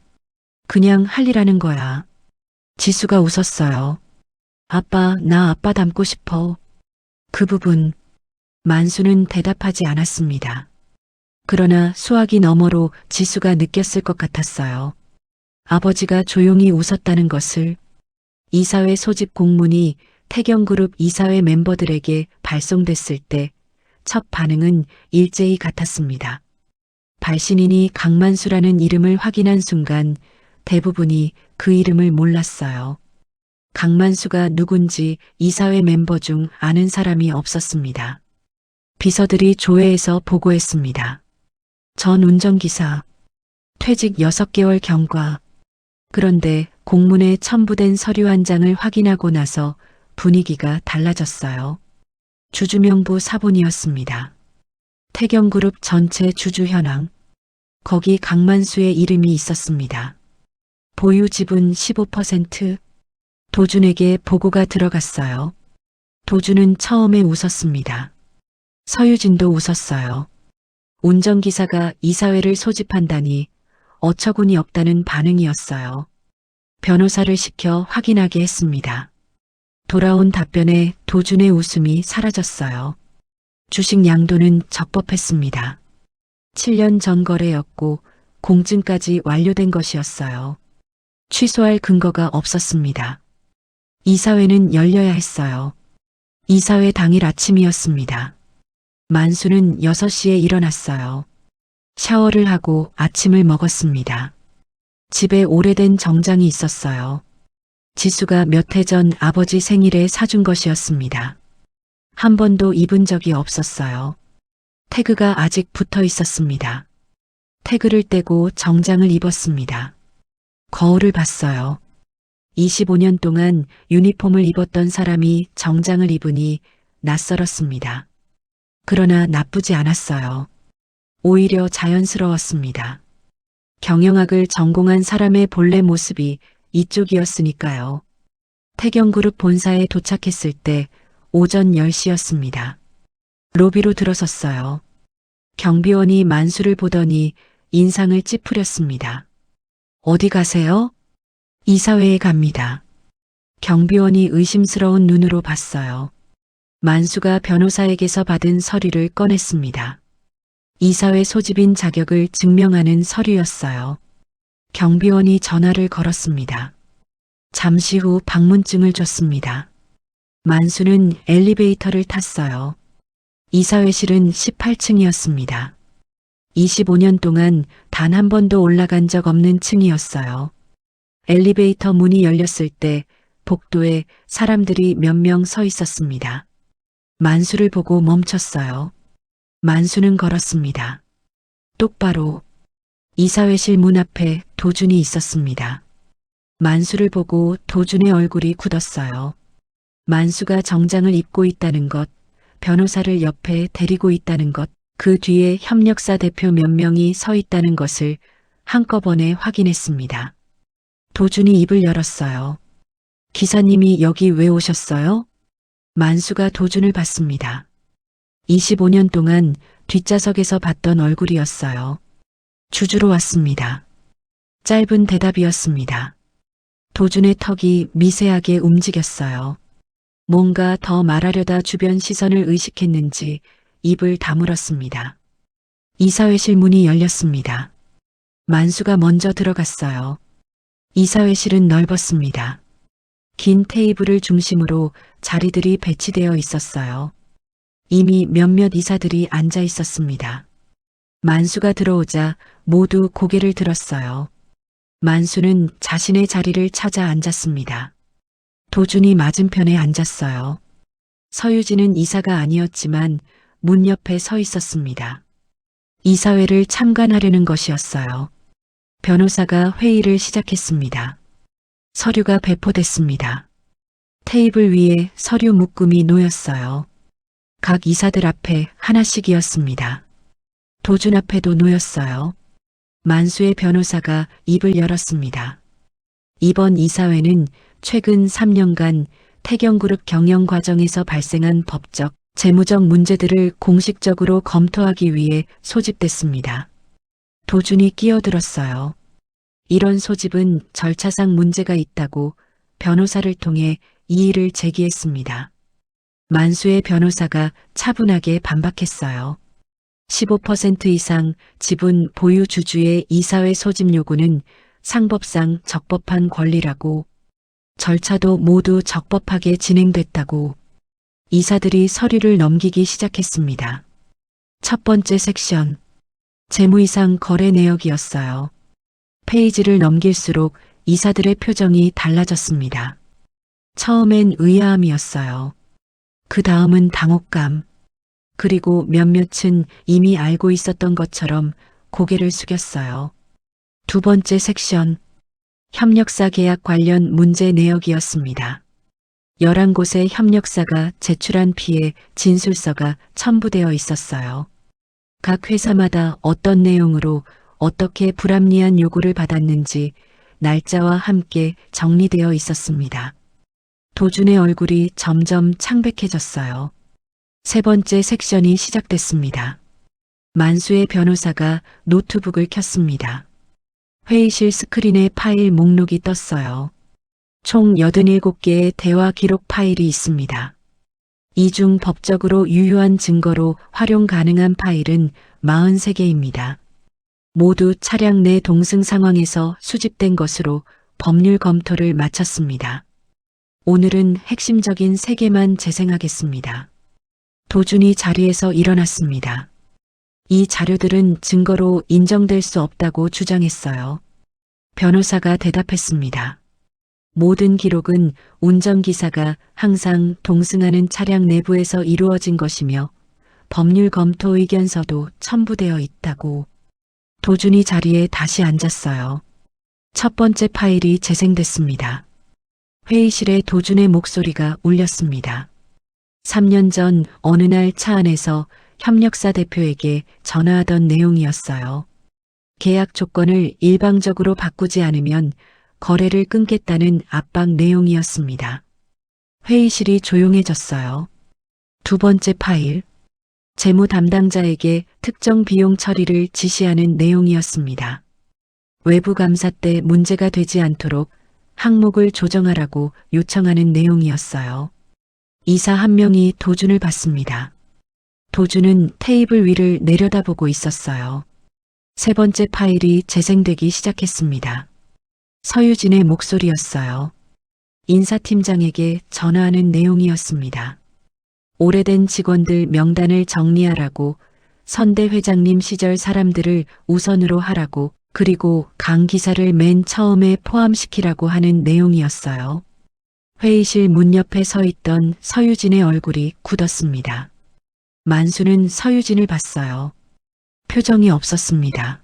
그냥 할 일 하는 거야. 지수가 웃었어요. 아빠, 나 아빠 닮고 싶어. 그 부분. 만수는 대답하지 않았습니다. 그러나 수화기 너머로 지수가 느꼈을 것 같았어요. 아버지가 조용히 웃었다는 것을. 이사회 소집 공문이 태경그룹 이사회 멤버들에게 발송됐을 때 첫 반응은 일제히 같았습니다. 발신인이 강만수라는 이름을 확인한 순간 대부분이 그 이름을 몰랐어요. 강만수가 누군지 이사회 멤버 중 아는 사람이 없었습니다. 비서들이 조회에서 보고했습니다. 전 운전기사, 퇴직 6개월 경과. 그런데 공문에 첨부된 서류 한 장을 확인하고 나서 분위기가 달라졌어요. 주주명부 사본이었습니다. 태경그룹 전체 주주 현황. 거기 강만수의 이름이 있었습니다. 보유 지분 15%. 도준에게 보고가 들어갔어요. 도준은 처음에 웃었습니다. 서유진도 웃었어요. 운전기사가 이사회를 소집한다니 어처구니 없다는 반응이었어요. 변호사를 시켜 확인하게 했습니다. 돌아온 답변에 도준의 웃음이 사라졌어요. 주식 양도는 적법했습니다. 7년 전 거래였고 공증까지 완료된 것이었어요. 취소할 근거가 없었습니다. 이사회는 열려야 했어요. 이사회 당일 아침이었습니다. 만수는 6시에 일어났어요. 샤워를 하고 아침을 먹었습니다. 집에 오래된 정장이 있었어요. 지수가 몇 해 전 아버지 생일에 사준 것이었습니다. 한 번도 입은 적이 없었어요. 태그가 아직 붙어 있었습니다. 태그를 떼고 정장을 입었습니다. 거울을 봤어요. 25년 동안 유니폼을 입었던 사람이 정장을 입으니 낯설었습니다. 그러나 나쁘지 않았어요. 오히려 자연스러웠습니다. 경영학을 전공한 사람의 본래 모습이 이쪽이었으니까요. 태경그룹 본사에 도착했을 때 오전 10시였습니다. 로비로 들어섰어요. 경비원이 만수를 보더니 인상을 찌푸렸습니다. 어디 가세요? 이사회에 갑니다. 경비원이 의심스러운 눈으로 봤어요. 만수가 변호사에게서 받은 서류를 꺼냈습니다. 이사회 소집인 자격을 증명하는 서류였어요. 경비원이 전화를 걸었습니다. 잠시 후 방문증을 줬습니다. 만수는 엘리베이터를 탔어요. 이사회실은 18층이었습니다. 25년 동안 단 한 번도 올라간 적 없는 층이었어요. 엘리베이터 문이 열렸을 때 복도에 사람들이 몇 명 서 있었습니다. 만수를 보고 멈췄어요. 만수는 걸었습니다. 똑바로. 이사회실 문 앞에 도준이 있었습니다. 만수를 보고 도준의 얼굴이 굳었어요. 만수가 정장을 입고 있다는 것, 변호사를 옆에 데리고 있다는 것, 그 뒤에 협력사 대표 몇 명이 서 있다는 것을 한꺼번에 확인했습니다. 도준이 입을 열었어요. 기사님이 여기 왜 오셨어요? 만수가 도준을 봤습니다. 25년 동안 뒷좌석에서 봤던 얼굴이었어요. 주주로 왔습니다. 짧은 대답이었습니다. 도준의 턱이 미세하게 움직였어요. 뭔가 더 말하려다 주변 시선을 의식했는지 입을 다물었습니다. 이사회실 문이 열렸습니다. 만수가 먼저 들어갔어요. 이사회실은 넓었습니다. 긴 테이블을 중심으로 자리들이 배치되어 있었어요. 이미 몇몇 이사들이 앉아 있었습니다. 만수가 들어오자 모두 고개를 들었어요. 만수는 자신의 자리를 찾아 앉았습니다. 도준이 맞은편에 앉았어요. 서유진은 이사가 아니었지만 문 옆에 서 있었습니다. 이사회를 참관하려는 것이었어요. 변호사가 회의를 시작했습니다. 서류가 배포됐습니다. 테이블 위에 서류 묶음이 놓였어요. 각 이사들 앞에 하나씩이었습니다. 도준 앞에도 놓였어요. 만수의 변호사가 입을 열었습니다. 이번 이사회는 최근 3년간 태경그룹 경영 과정에서 발생한 법적, 재무적 문제들을 공식적으로 검토하기 위해 소집됐습니다. 도준이 끼어들었어요. 이런 소집은 절차상 문제가 있다고 변호사를 통해 이의를 제기했습니다. 만수의 변호사가 차분하게 반박했어요. 15% 이상 지분 보유 주주의 이사회 소집 요구는 상법상 적법한 권리라고, 절차도 모두 적법하게 진행됐다고. 이사들이 서류를 넘기기 시작했습니다. 첫 번째 섹션, 재무이상 거래 내역이었어요. 페이지를 넘길수록 이사들의 표정이 달라졌습니다. 처음엔 의아함이었어요. 그 다음은 당혹감, 그리고 몇몇은 이미 알고 있었던 것처럼 고개를 숙였어요. 두 번째 섹션, 협력사 계약 관련 문제 내역이었습니다. 11곳의 협력사가 제출한 피해 진술서가 첨부되어 있었어요. 각 회사마다 어떤 내용으로 어떻게 불합리한 요구를 받았는지 날짜와 함께 정리되어 있었습니다. 도준의 얼굴이 점점 창백해졌어요. 세 번째 섹션이 시작됐습니다. 만수의 변호사가 노트북을 켰습니다. 회의실 스크린에 파일 목록이 떴어요. 총 87개의 대화 기록 파일이 있습니다. 이 중 법적으로 유효한 증거로 활용 가능한 파일은 43개입니다. 모두 차량 내 동승 상황에서 수집된 것으로 법률 검토를 마쳤습니다. 오늘은 핵심적인 3개만 재생하겠습니다. 도준이 자리에서 일어났습니다. 이 자료들은 증거로 인정될 수 없다고 주장했어요. 변호사가 대답했습니다. 모든 기록은 운전기사가 항상 동승하는 차량 내부에서 이루어진 것이며 법률 검토 의견서도 첨부되어 있다고. 도준이 자리에 다시 앉았어요. 첫 번째 파일이 재생됐습니다. 회의실에 도준의 목소리가 울렸습니다. 3년 전 어느 날 차 안에서 협력사 대표에게 전화하던 내용이었어요. 계약 조건을 일방적으로 바꾸지 않으면 거래를 끊겠다는 압박 내용이었습니다. 회의실이 조용해졌어요. 두 번째 파일. 재무 담당자에게 특정 비용 처리를 지시하는 내용이었습니다. 외부 감사 때 문제가 되지 않도록 항목을 조정하라고 요청하는 내용이었어요. 이사 한 명이 도준을 봤습니다. 도준은 테이블 위를 내려다보고 있었어요. 세 번째 파일이 재생되기 시작했습니다. 서유진의 목소리였어요. 인사팀장에게 전화하는 내용이었습니다. 오래된 직원들 명단을 정리하라고, 선대 회장님 시절 사람들을 우선으로 하라고, 그리고 강 기사를 맨 처음에 포함시키라고 하는 내용이었어요. 회의실 문 옆에 서 있던 서유진의 얼굴이 굳었습니다. 만수는 서유진을 봤어요. 표정이 없었습니다.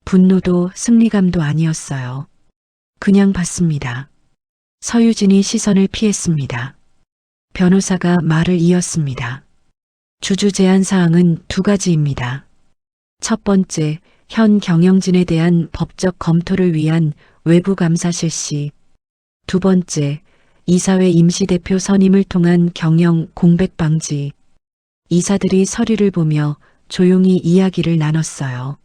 분노도 승리감도 아니었어요. 그냥 봤습니다. 서유진이 시선을 피했습니다. 변호사가 말을 이었습니다. 주주 제한 사항은 두 가지입니다. 첫 번째, 현 경영진에 대한 법적 검토를 위한 외부 감사 실시. 두 번째, 이사회 임시대표 선임을 통한 경영 공백 방지. 이사들이 서류를 보며 조용히 이야기를 나눴어요.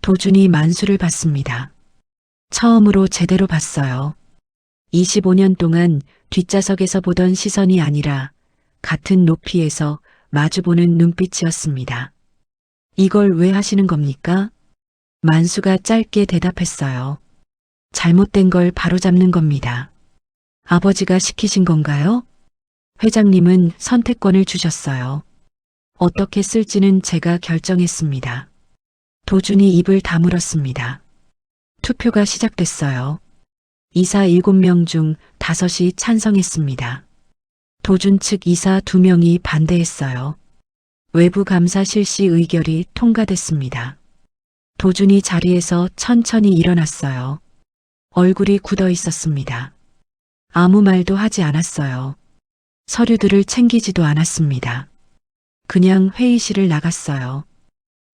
도준이 만수를 봤습니다. 처음으로 제대로 봤어요. 25년 동안 뒷좌석에서 보던 시선이 아니라 같은 높이에서 마주보는 눈빛이었습니다. 이걸 왜 하시는 겁니까? 만수가 짧게 대답했어요. 잘못된 걸 바로잡는 겁니다. 아버지가 시키신 건가요? 회장님은 선택권을 주셨어요. 어떻게 쓸지는 제가 결정했습니다. 도준이 입을 다물었습니다. 투표가 시작됐어요. 이사 7명 중 5이 찬성했습니다. 도준 측 이사 2명이 반대했어요. 외부 감사 실시 의결이 통과됐습니다. 도준이 자리에서 천천히 일어났어요. 얼굴이 굳어 있었습니다. 아무 말도 하지 않았어요. 서류들을 챙기지도 않았습니다. 그냥 회의실을 나갔어요.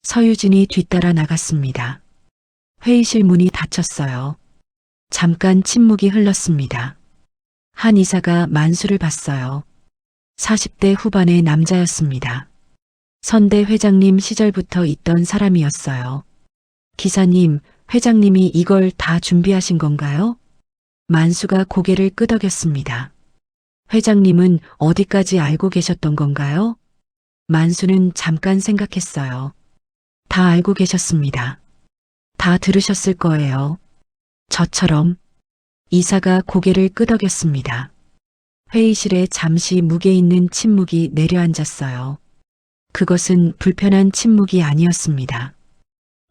서유진이 뒤따라 나갔습니다. 회의실 문이 닫혔어요. 잠깐 침묵이 흘렀습니다. 한 이사가 만수를 봤어요. 40대 후반의 남자였습니다. 선대 회장님 시절부터 있던 사람이었어요. 기사님, 회장님이 이걸 다 준비하신 건가요? 만수가 고개를 끄덕였습니다. 회장님은 어디까지 알고 계셨던 건가요? 만수는 잠깐 생각했어요. 다 알고 계셨습니다. 다 들으셨을 거예요. 저처럼. 이사가 고개를 끄덕였습니다. 회의실에 잠시 무게 있는 침묵이 내려앉았어요. 그것은 불편한 침묵이 아니었습니다.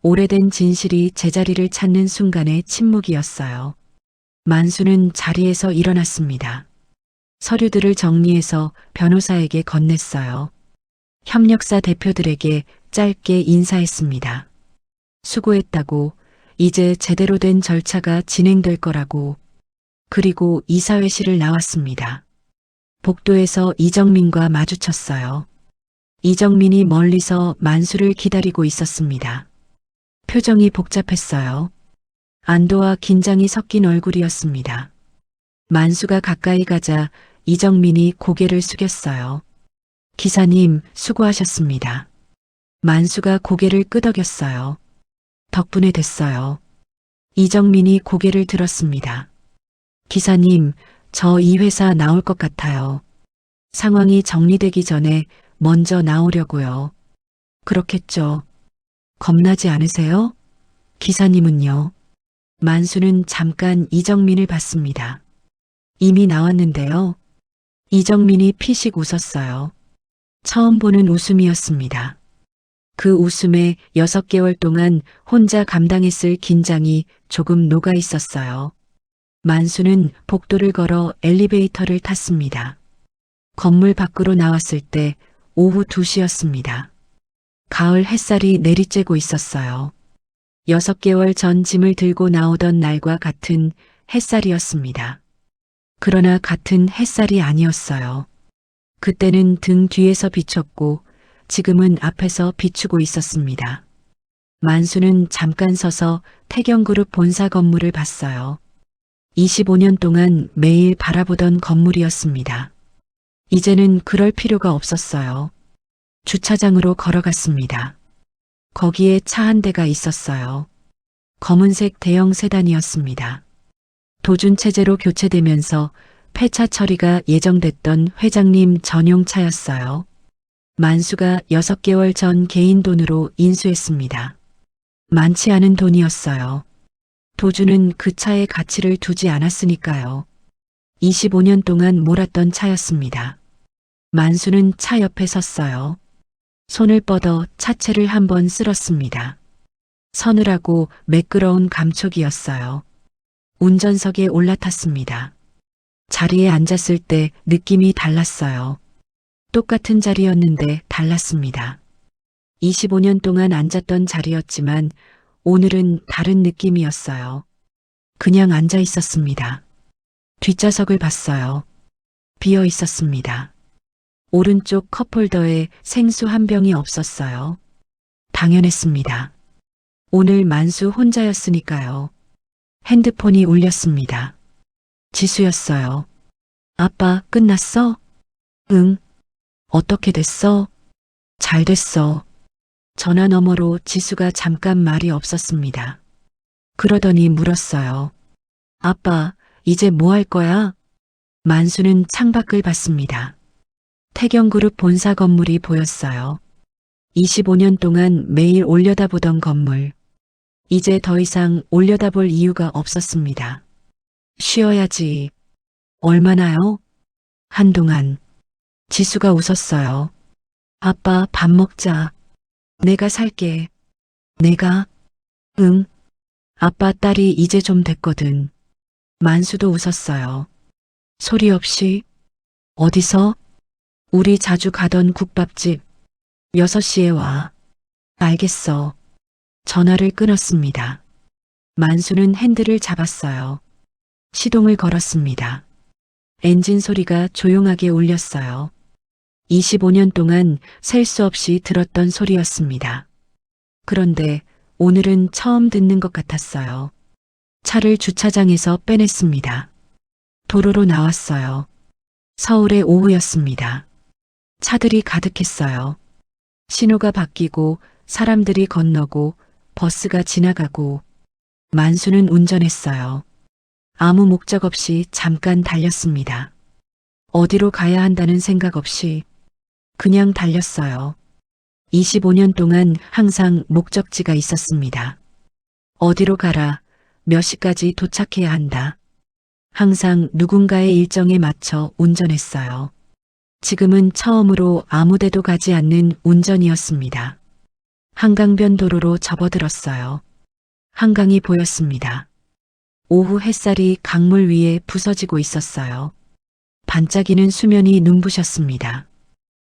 오래된 진실이 제자리를 찾는 순간의 침묵이었어요. 만수는 자리에서 일어났습니다. 서류들을 정리해서 변호사에게 건넸어요. 협력사 대표들에게 짧게 인사했습니다. 수고했다고, 이제 제대로 된 절차가 진행될 거라고. 그리고 이사회실을 나왔습니다. 복도에서 이정민과 마주쳤어요. 이정민이 멀리서 만수를 기다리고 있었습니다. 표정이 복잡했어요. 안도와 긴장이 섞인 얼굴이었습니다. 만수가 가까이 가자 이정민이 고개를 숙였어요. 기사님, 수고하셨습니다. 만수가 고개를 끄덕였어요. 덕분에 됐어요. 이정민이 고개를 들었습니다. 기사님, 저 이 회사 나올 것 같아요. 상황이 정리되기 전에 먼저 나오려고요. 그렇겠죠. 겁나지 않으세요? 기사님은요? 만수는 잠깐 이정민을 봤습니다. 이미 나왔는데요. 이정민이 피식 웃었어요. 처음 보는 웃음이었습니다. 그 웃음에 6개월 동안 혼자 감당했을 긴장이 조금 녹아 있었어요. 만수는 복도를 걸어 엘리베이터를 탔습니다. 건물 밖으로 나왔을 때 오후 2시였습니다. 가을 햇살이 내리쬐고 있었어요. 6개월 전 짐을 들고 나오던 날과 같은 햇살이었습니다. 그러나 같은 햇살이 아니었어요. 그때는 등 뒤에서 비쳤고 지금은 앞에서 비추고 있었습니다. 만수는 잠깐 서서 태경그룹 본사 건물을 봤어요. 25년 동안 매일 바라보던 건물이었습니다. 이제는 그럴 필요가 없었어요. 주차장으로 걸어갔습니다. 거기에 차 한 대가 있었어요. 검은색 대형 세단이었습니다. 도준 체제로 교체되면서 폐차 처리가 예정됐던 회장님 전용 차였어요. 만수가 6개월 전 개인 돈으로 인수했습니다. 많지 않은 돈이었어요. 도주는 그 차에 가치를 두지 않았으니까요. 25년 동안 몰았던 차였습니다. 만수는 차 옆에 섰어요. 손을 뻗어 차체를 한번 쓸었습니다. 서늘하고 매끄러운 감촉이었어요. 운전석에 올라탔습니다. 자리에 앉았을 때 느낌이 달랐어요. 똑같은 자리였는데 달랐습니다. 25년 동안 앉았던 자리였지만 오늘은 다른 느낌이었어요. 그냥 앉아 있었습니다. 뒷좌석을 봤어요. 비어 있었습니다. 오른쪽 컵홀더에 생수 한 병이 없었어요. 당연했습니다. 오늘 만수 혼자였으니까요. 핸드폰이 울렸습니다. 지수였어요. 아빠, 끝났어? 응. 어떻게 됐어? 잘 됐어. 전화 너머로 지수가 잠깐 말이 없었습니다. 그러더니 물었어요. 아빠, 이제 뭐 할 거야? 만수는 창밖을 봤습니다. 태경그룹 본사 건물이 보였어요. 25년 동안 매일 올려다보던 건물. 이제 더 이상 올려다볼 이유가 없었습니다. 쉬어야지. 얼마나요? 한동안. 지수가 웃었어요. 아빠, 밥 먹자. 내가 살게. 내가? 응. 아빠, 딸이 이제 좀 됐거든. 만수도 웃었어요. 소리 없이. 어디서? 우리 자주 가던 국밥집. 6시에 와. 알겠어. 전화를 끊었습니다. 만수는 핸들을 잡았어요. 시동을 걸었습니다. 엔진 소리가 조용하게 울렸어요. 25년 동안 셀 수 없이 들었던 소리였습니다. 그런데 오늘은 처음 듣는 것 같았어요. 차를 주차장에서 빼냈습니다. 도로로 나왔어요. 서울의 오후였습니다. 차들이 가득했어요. 신호가 바뀌고 사람들이 건너고 버스가 지나가고 만수는 운전했어요. 아무 목적 없이 잠깐 달렸습니다. 어디로 가야 한다는 생각 없이 그냥 달렸어요. 25년 동안 항상 목적지가 있었습니다. 어디로 가라, 몇 시까지 도착해야 한다. 항상 누군가의 일정에 맞춰 운전했어요. 지금은 처음으로 아무데도 가지 않는 운전이었습니다. 한강변 도로로 접어들었어요. 한강이 보였습니다. 오후 햇살이 강물 위에 부서지고 있었어요. 반짝이는 수면이 눈부셨습니다.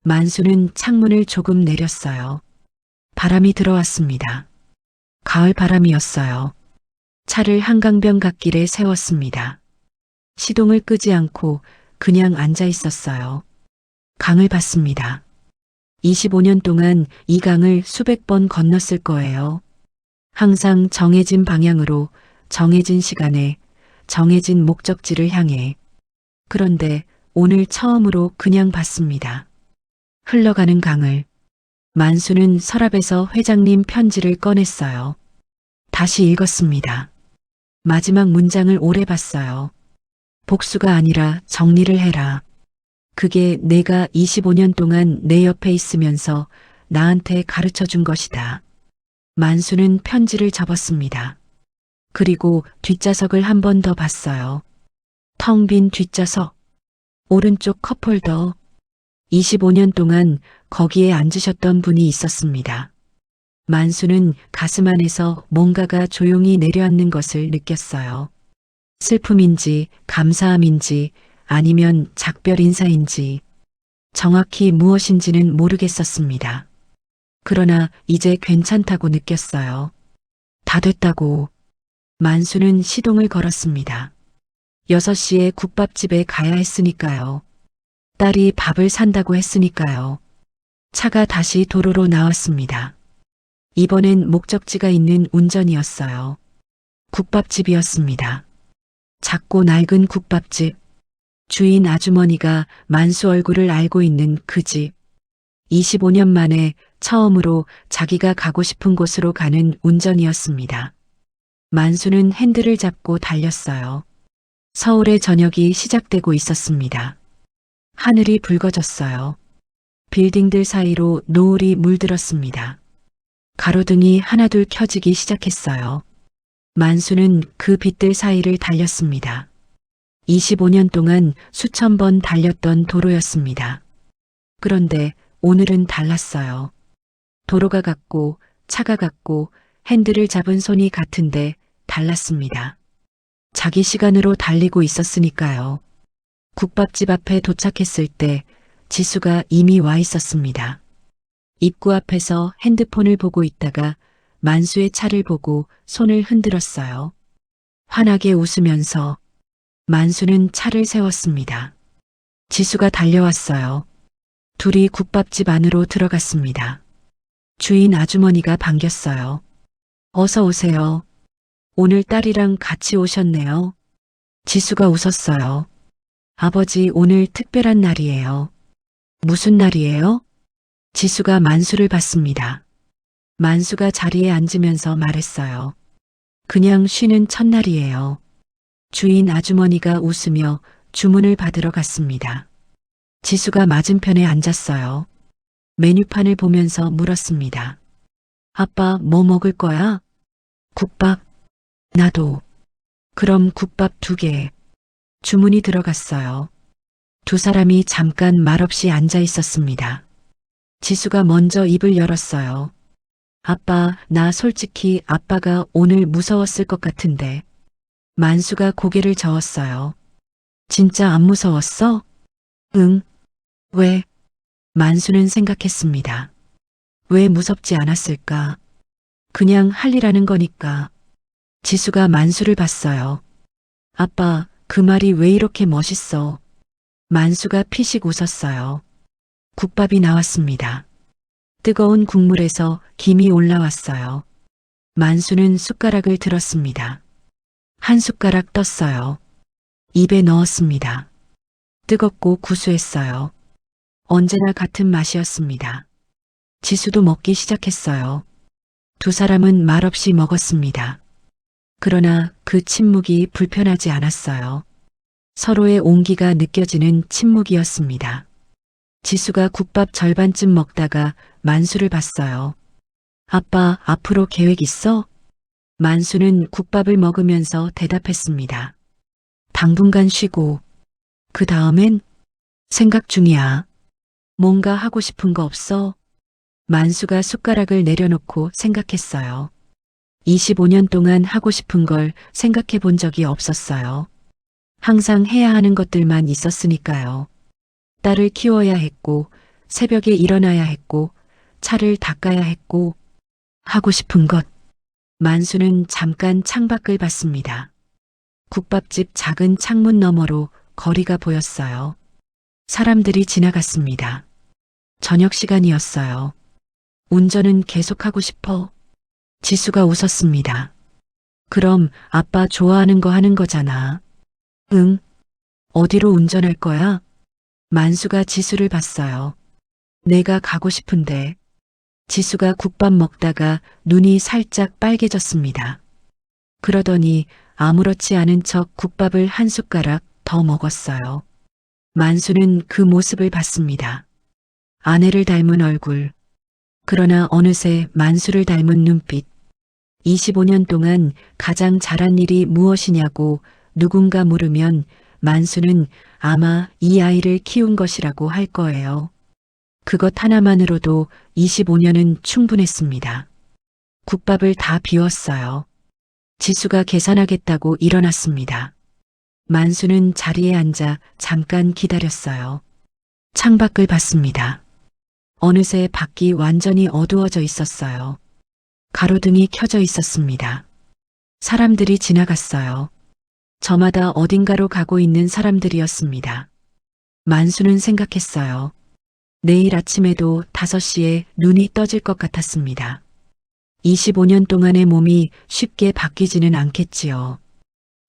만수는 창문을 조금 내렸어요. 바람이 들어왔습니다. 가을 바람이었어요. 차를 한강변 갓길에 세웠습니다. 시동을 끄지 않고 그냥 앉아 있었어요. 강을 봤습니다. 25년 동안 이 강을 수백 번 건넜을 거예요. 항상 정해진 방향으로, 정해진 시간에, 정해진 목적지를 향해. 그런데 오늘 처음으로 그냥 봤습니다. 흘러가는 강을. 만수는 서랍에서 회장님 편지를 꺼냈어요. 다시 읽었습니다. 마지막 문장을 오래 봤어요. 복수가 아니라 정리를 해라. 그게 내가 25년 동안 내 옆에 있으면서 나한테 가르쳐 준 것이다. 만수는 편지를 접었습니다. 그리고 뒷좌석을 한 번 더 봤어요. 텅 빈 뒷좌석. 오른쪽 컵홀더. 25년 동안 거기에 앉으셨던 분이 있었습니다. 만수는 가슴 안에서 뭔가가 조용히 내려앉는 것을 느꼈어요. 슬픔인지 감사함인지 아니면 작별 인사인지 정확히 무엇인지는 모르겠었습니다. 그러나 이제 괜찮다고 느꼈어요. 다 됐다고. 만수는 시동을 걸었습니다. 6시에 국밥집에 가야 했으니까요. 딸이 밥을 산다고 했으니까요. 차가 다시 도로로 나왔습니다. 이번엔 목적지가 있는 운전이었어요. 국밥집이었습니다. 작고 낡은 국밥집. 주인 아주머니가 만수 얼굴을 알고 있는 그 집. 25년 만에 처음으로 자기가 가고 싶은 곳으로 가는 운전이었습니다. 만수는 핸들을 잡고 달렸어요. 서울의 저녁이 시작되고 있었습니다. 하늘이 붉어졌어요. 빌딩들 사이로 노을이 물들었습니다. 가로등이 하나둘 켜지기 시작했어요. 만수는 그 빛들 사이를 달렸습니다. 25년 동안 수천 번 달렸던 도로였습니다. 그런데 오늘은 달랐어요. 도로가 같고 차가 같고 핸들을 잡은 손이 같은데 달랐습니다. 자기 시간으로 달리고 있었으니까요. 국밥집 앞에 도착했을 때 지수가 이미 와 있었습니다. 입구 앞에서 핸드폰을 보고 있다가 만수의 차를 보고 손을 흔들었어요. 환하게 웃으면서 만수는 차를 세웠습니다. 지수가 달려왔어요. 둘이 국밥집 안으로 들어갔습니다. 주인 아주머니가 반겼어요. 어서 오세요. 오늘 딸이랑 같이 오셨네요. 지수가 웃었어요. 아버지, 오늘 특별한 날이에요. 무슨 날이에요? 지수가 만수를 봤습니다. 만수가 자리에 앉으면서 말했어요. 그냥 쉬는 첫날이에요. 주인 아주머니가 웃으며 주문을 받으러 갔습니다. 지수가 맞은편에 앉았어요. 메뉴판을 보면서 물었습니다. 아빠, 뭐 먹을 거야? 국밥. 나도. 그럼 국밥 2개. 주문이 들어갔어요. 두 사람이 잠깐 말없이 앉아 있었습니다. 지수가 먼저 입을 열었어요. 아빠, 나 솔직히 아빠가 오늘 무서웠을 것 같은데. 만수가 고개를 저었어요. 진짜 안 무서웠어? 응. 왜? 만수는 생각했습니다. 왜 무섭지 않았을까? 그냥 할 일 하는 거니까. 지수가 만수를 봤어요. 아빠, 그 말이 왜 이렇게 멋있어? 만수가 피식 웃었어요. 국밥이 나왔습니다. 뜨거운 국물에서 김이 올라왔어요. 만수는 숟가락을 들었습니다. 한 숟가락 떴어요. 입에 넣었습니다. 뜨겁고 구수했어요. 언제나 같은 맛이었습니다. 지수도 먹기 시작했어요. 두 사람은 말없이 먹었습니다. 그러나 그 침묵이 불편하지 않았어요. 서로의 온기가 느껴지는 침묵이었습니다. 지수가 국밥 절반쯤 먹다가 만수를 봤어요. 아빠, 앞으로 계획 있어? 만수는 국밥을 먹으면서 대답했습니다. 당분간 쉬고, 그 다음엔 생각 중이야. 뭔가 하고 싶은 거 없어? 만수가 숟가락을 내려놓고 생각했어요. 25년 동안 하고 싶은 걸 생각해 본 적이 없었어요. 항상 해야 하는 것들만 있었으니까요. 딸을 키워야 했고, 새벽에 일어나야 했고, 차를 닦아야 했고, 하고 싶은 것. 만수는 잠깐 창밖을 봤습니다. 국밥집 작은 창문 너머로 거리가 보였어요. 사람들이 지나갔습니다. 저녁 시간이었어요. 운전은 계속하고 싶어. 지수가 웃었습니다. 그럼 아빠 좋아하는 거 하는 거잖아. 응. 어디로 운전할 거야? 만수가 지수를 봤어요. 내가 가고 싶은데. 지수가 국밥 먹다가 눈이 살짝 빨개졌습니다. 그러더니 아무렇지 않은 척 국밥을 한 숟가락 더 먹었어요. 만수는 그 모습을 봤습니다. 아내를 닮은 얼굴. 그러나 어느새 만수를 닮은 눈빛. 25년 동안 가장 잘한 일이 무엇이냐고 누군가 물으면 만수는 아마 이 아이를 키운 것이라고 할 거예요. 그것 하나만으로도 25년은 충분했습니다. 국밥을 다 비웠어요. 지수가 계산하겠다고 일어났습니다. 만수는 자리에 앉아 잠깐 기다렸어요. 창밖을 봤습니다. 어느새 밖이 완전히 어두워져 있었어요. 가로등이 켜져 있었습니다. 사람들이 지나갔어요. 저마다 어딘가로 가고 있는 사람들이었습니다. 만수는 생각했어요. 내일 아침에도 5시에 눈이 떠질 것 같았습니다. 25년 동안의 몸이 쉽게 바뀌지는 않겠지요.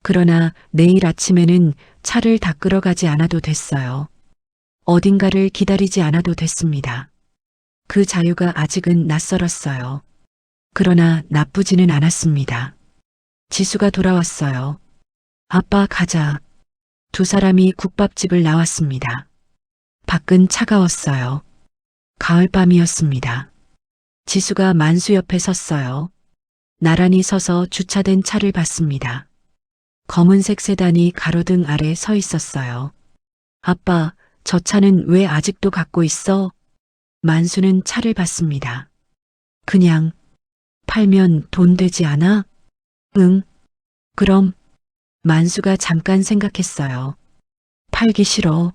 그러나 내일 아침에는 차를 닦으러 가지 않아도 됐어요. 어딘가를 기다리지 않아도 됐습니다. 그 자유가 아직은 낯설었어요. 그러나 나쁘지는 않았습니다. 지수가 돌아왔어요. 아빠 가자. 두 사람이 국밥집을 나왔습니다. 밖은 차가웠어요. 가을밤이었습니다. 지수가 만수 옆에 섰어요. 나란히 서서 주차된 차를 봤습니다. 검은색 세단이 가로등 아래 서 있었어요. 아빠, 저 차는 왜 아직도 갖고 있어? 만수는 차를 봤습니다. 그냥 팔면 돈 되지 않아? 응. 그럼 만수가 잠깐 생각했어요. 팔기 싫어.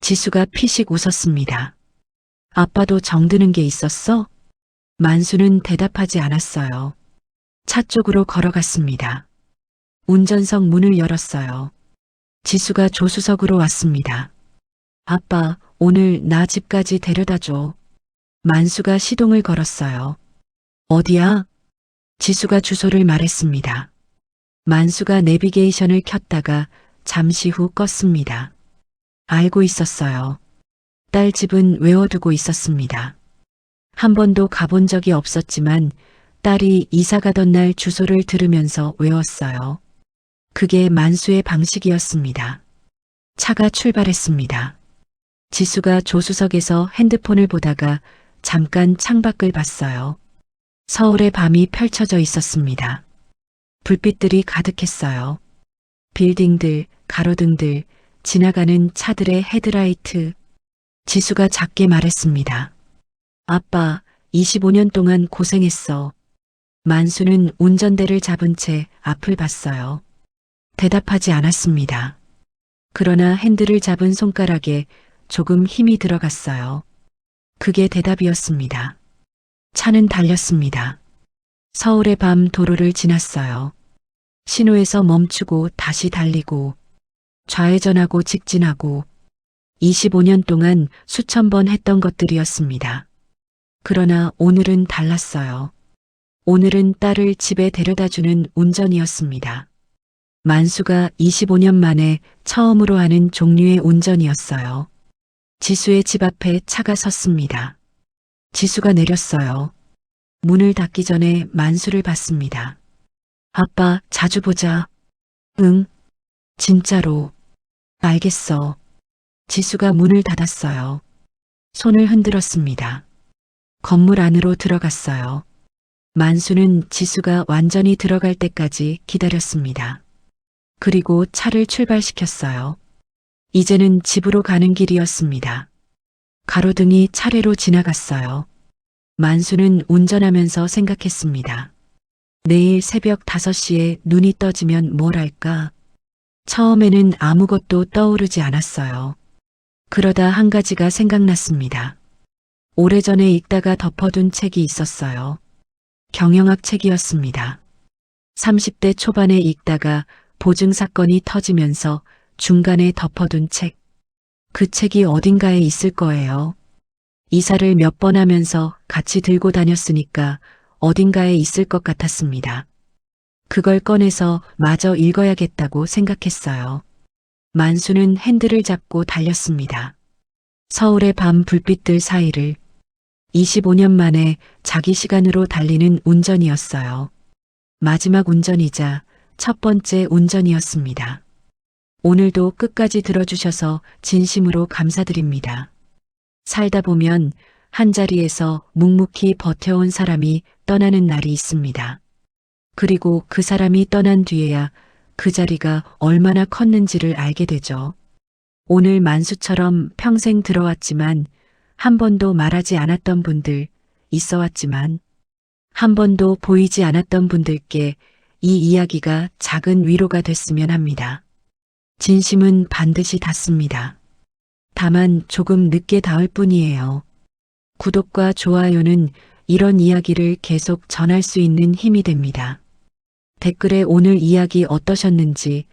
지수가 피식 웃었습니다. 아빠도 정드는 게 있었어? 만수는 대답하지 않았어요. 차 쪽으로 걸어갔습니다. 운전석 문을 열었어요. 지수가 조수석으로 왔습니다. 아빠, 오늘 나 집까지 데려다 줘. 만수가 시동을 걸었어요. 어디야? 지수가 주소를 말했습니다. 만수가 내비게이션을 켰다가 잠시 후 껐습니다. 알고 있었어요. 딸 집은 외워두고 있었습니다. 한 번도 가본 적이 없었지만 딸이 이사 가던 날 주소를 들으면서 외웠어요. 그게 만수의 방식이었습니다. 차가 출발했습니다. 지수가 조수석에서 핸드폰을 보다가 잠깐 창밖을 봤어요. 서울의 밤이 펼쳐져 있었습니다. 불빛들이 가득했어요. 빌딩들, 가로등들, 지나가는 차들의 헤드라이트. 지수가 작게 말했습니다. 아빠, 25년 동안 고생했어. 만수는 운전대를 잡은 채 앞을 봤어요. 대답하지 않았습니다. 그러나 핸들을 잡은 손가락에 조금 힘이 들어갔어요. 그게 대답이었습니다. 차는 달렸습니다. 서울의 밤 도로를 지났어요. 신호에서 멈추고 다시 달리고 좌회전하고 직진하고 25년 동안 수천 번 했던 것들이었습니다. 그러나 오늘은 달랐어요. 오늘은 딸을 집에 데려다주는 운전이었습니다. 만수가 25년 만에 처음으로 하는 종류의 운전이었어요. 지수의 집 앞에 차가 섰습니다. 지수가 내렸어요. 문을 닫기 전에 만수를 봤습니다. 아빠, 자주 보자. 응, 진짜로. 알겠어. 지수가 문을 닫았어요. 손을 흔들었습니다. 건물 안으로 들어갔어요. 만수는 지수가 완전히 들어갈 때까지 기다렸습니다. 그리고 차를 출발시켰어요. 이제는 집으로 가는 길이었습니다. 가로등이 차례로 지나갔어요. 만수는 운전하면서 생각했습니다. 내일 새벽 5시에 눈이 떠지면 뭘 할까? 처음에는 아무것도 떠오르지 않았어요. 그러다 한 가지가 생각났습니다. 오래전에 읽다가 덮어둔 책이 있었어요. 경영학 책이었습니다. 30대 초반에 읽다가 보증 사건이 터지면서 중간에 덮어둔 책. 그 책이 어딘가에 있을 거예요. 이사를 몇 번 하면서 같이 들고 다녔으니까 어딘가에 있을 것 같았습니다. 그걸 꺼내서 마저 읽어야겠다고 생각했어요. 만수는 핸들을 잡고 달렸습니다. 서울의 밤 불빛들 사이를 25년 만에 자기 시간으로 달리는 운전이었어요. 마지막 운전이자 첫 번째 운전이었습니다. 오늘도 끝까지 들어주셔서 진심으로 감사드립니다. 살다 보면 한자리에서 묵묵히 버텨온 사람이 떠나는 날이 있습니다. 그리고 그 사람이 떠난 뒤에야 그 자리가 얼마나 컸는지를 알게 되죠. 오늘 만수처럼 평생 들어왔지만 한 번도 말하지 않았던 분들, 있어 왔지만 한 번도 보이지 않았던 분들께 이 이야기가 작은 위로가 됐으면 합니다. 진심은 반드시 닿습니다. 다만 조금 늦게 닿을 뿐이에요. 구독과 좋아요는 이런 이야기를 계속 전할 수 있는 힘이 됩니다. 댓글에 오늘 이야기 어떠셨는지,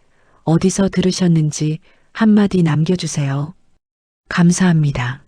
어디서 들으셨는지 한마디 남겨주세요. 감사합니다.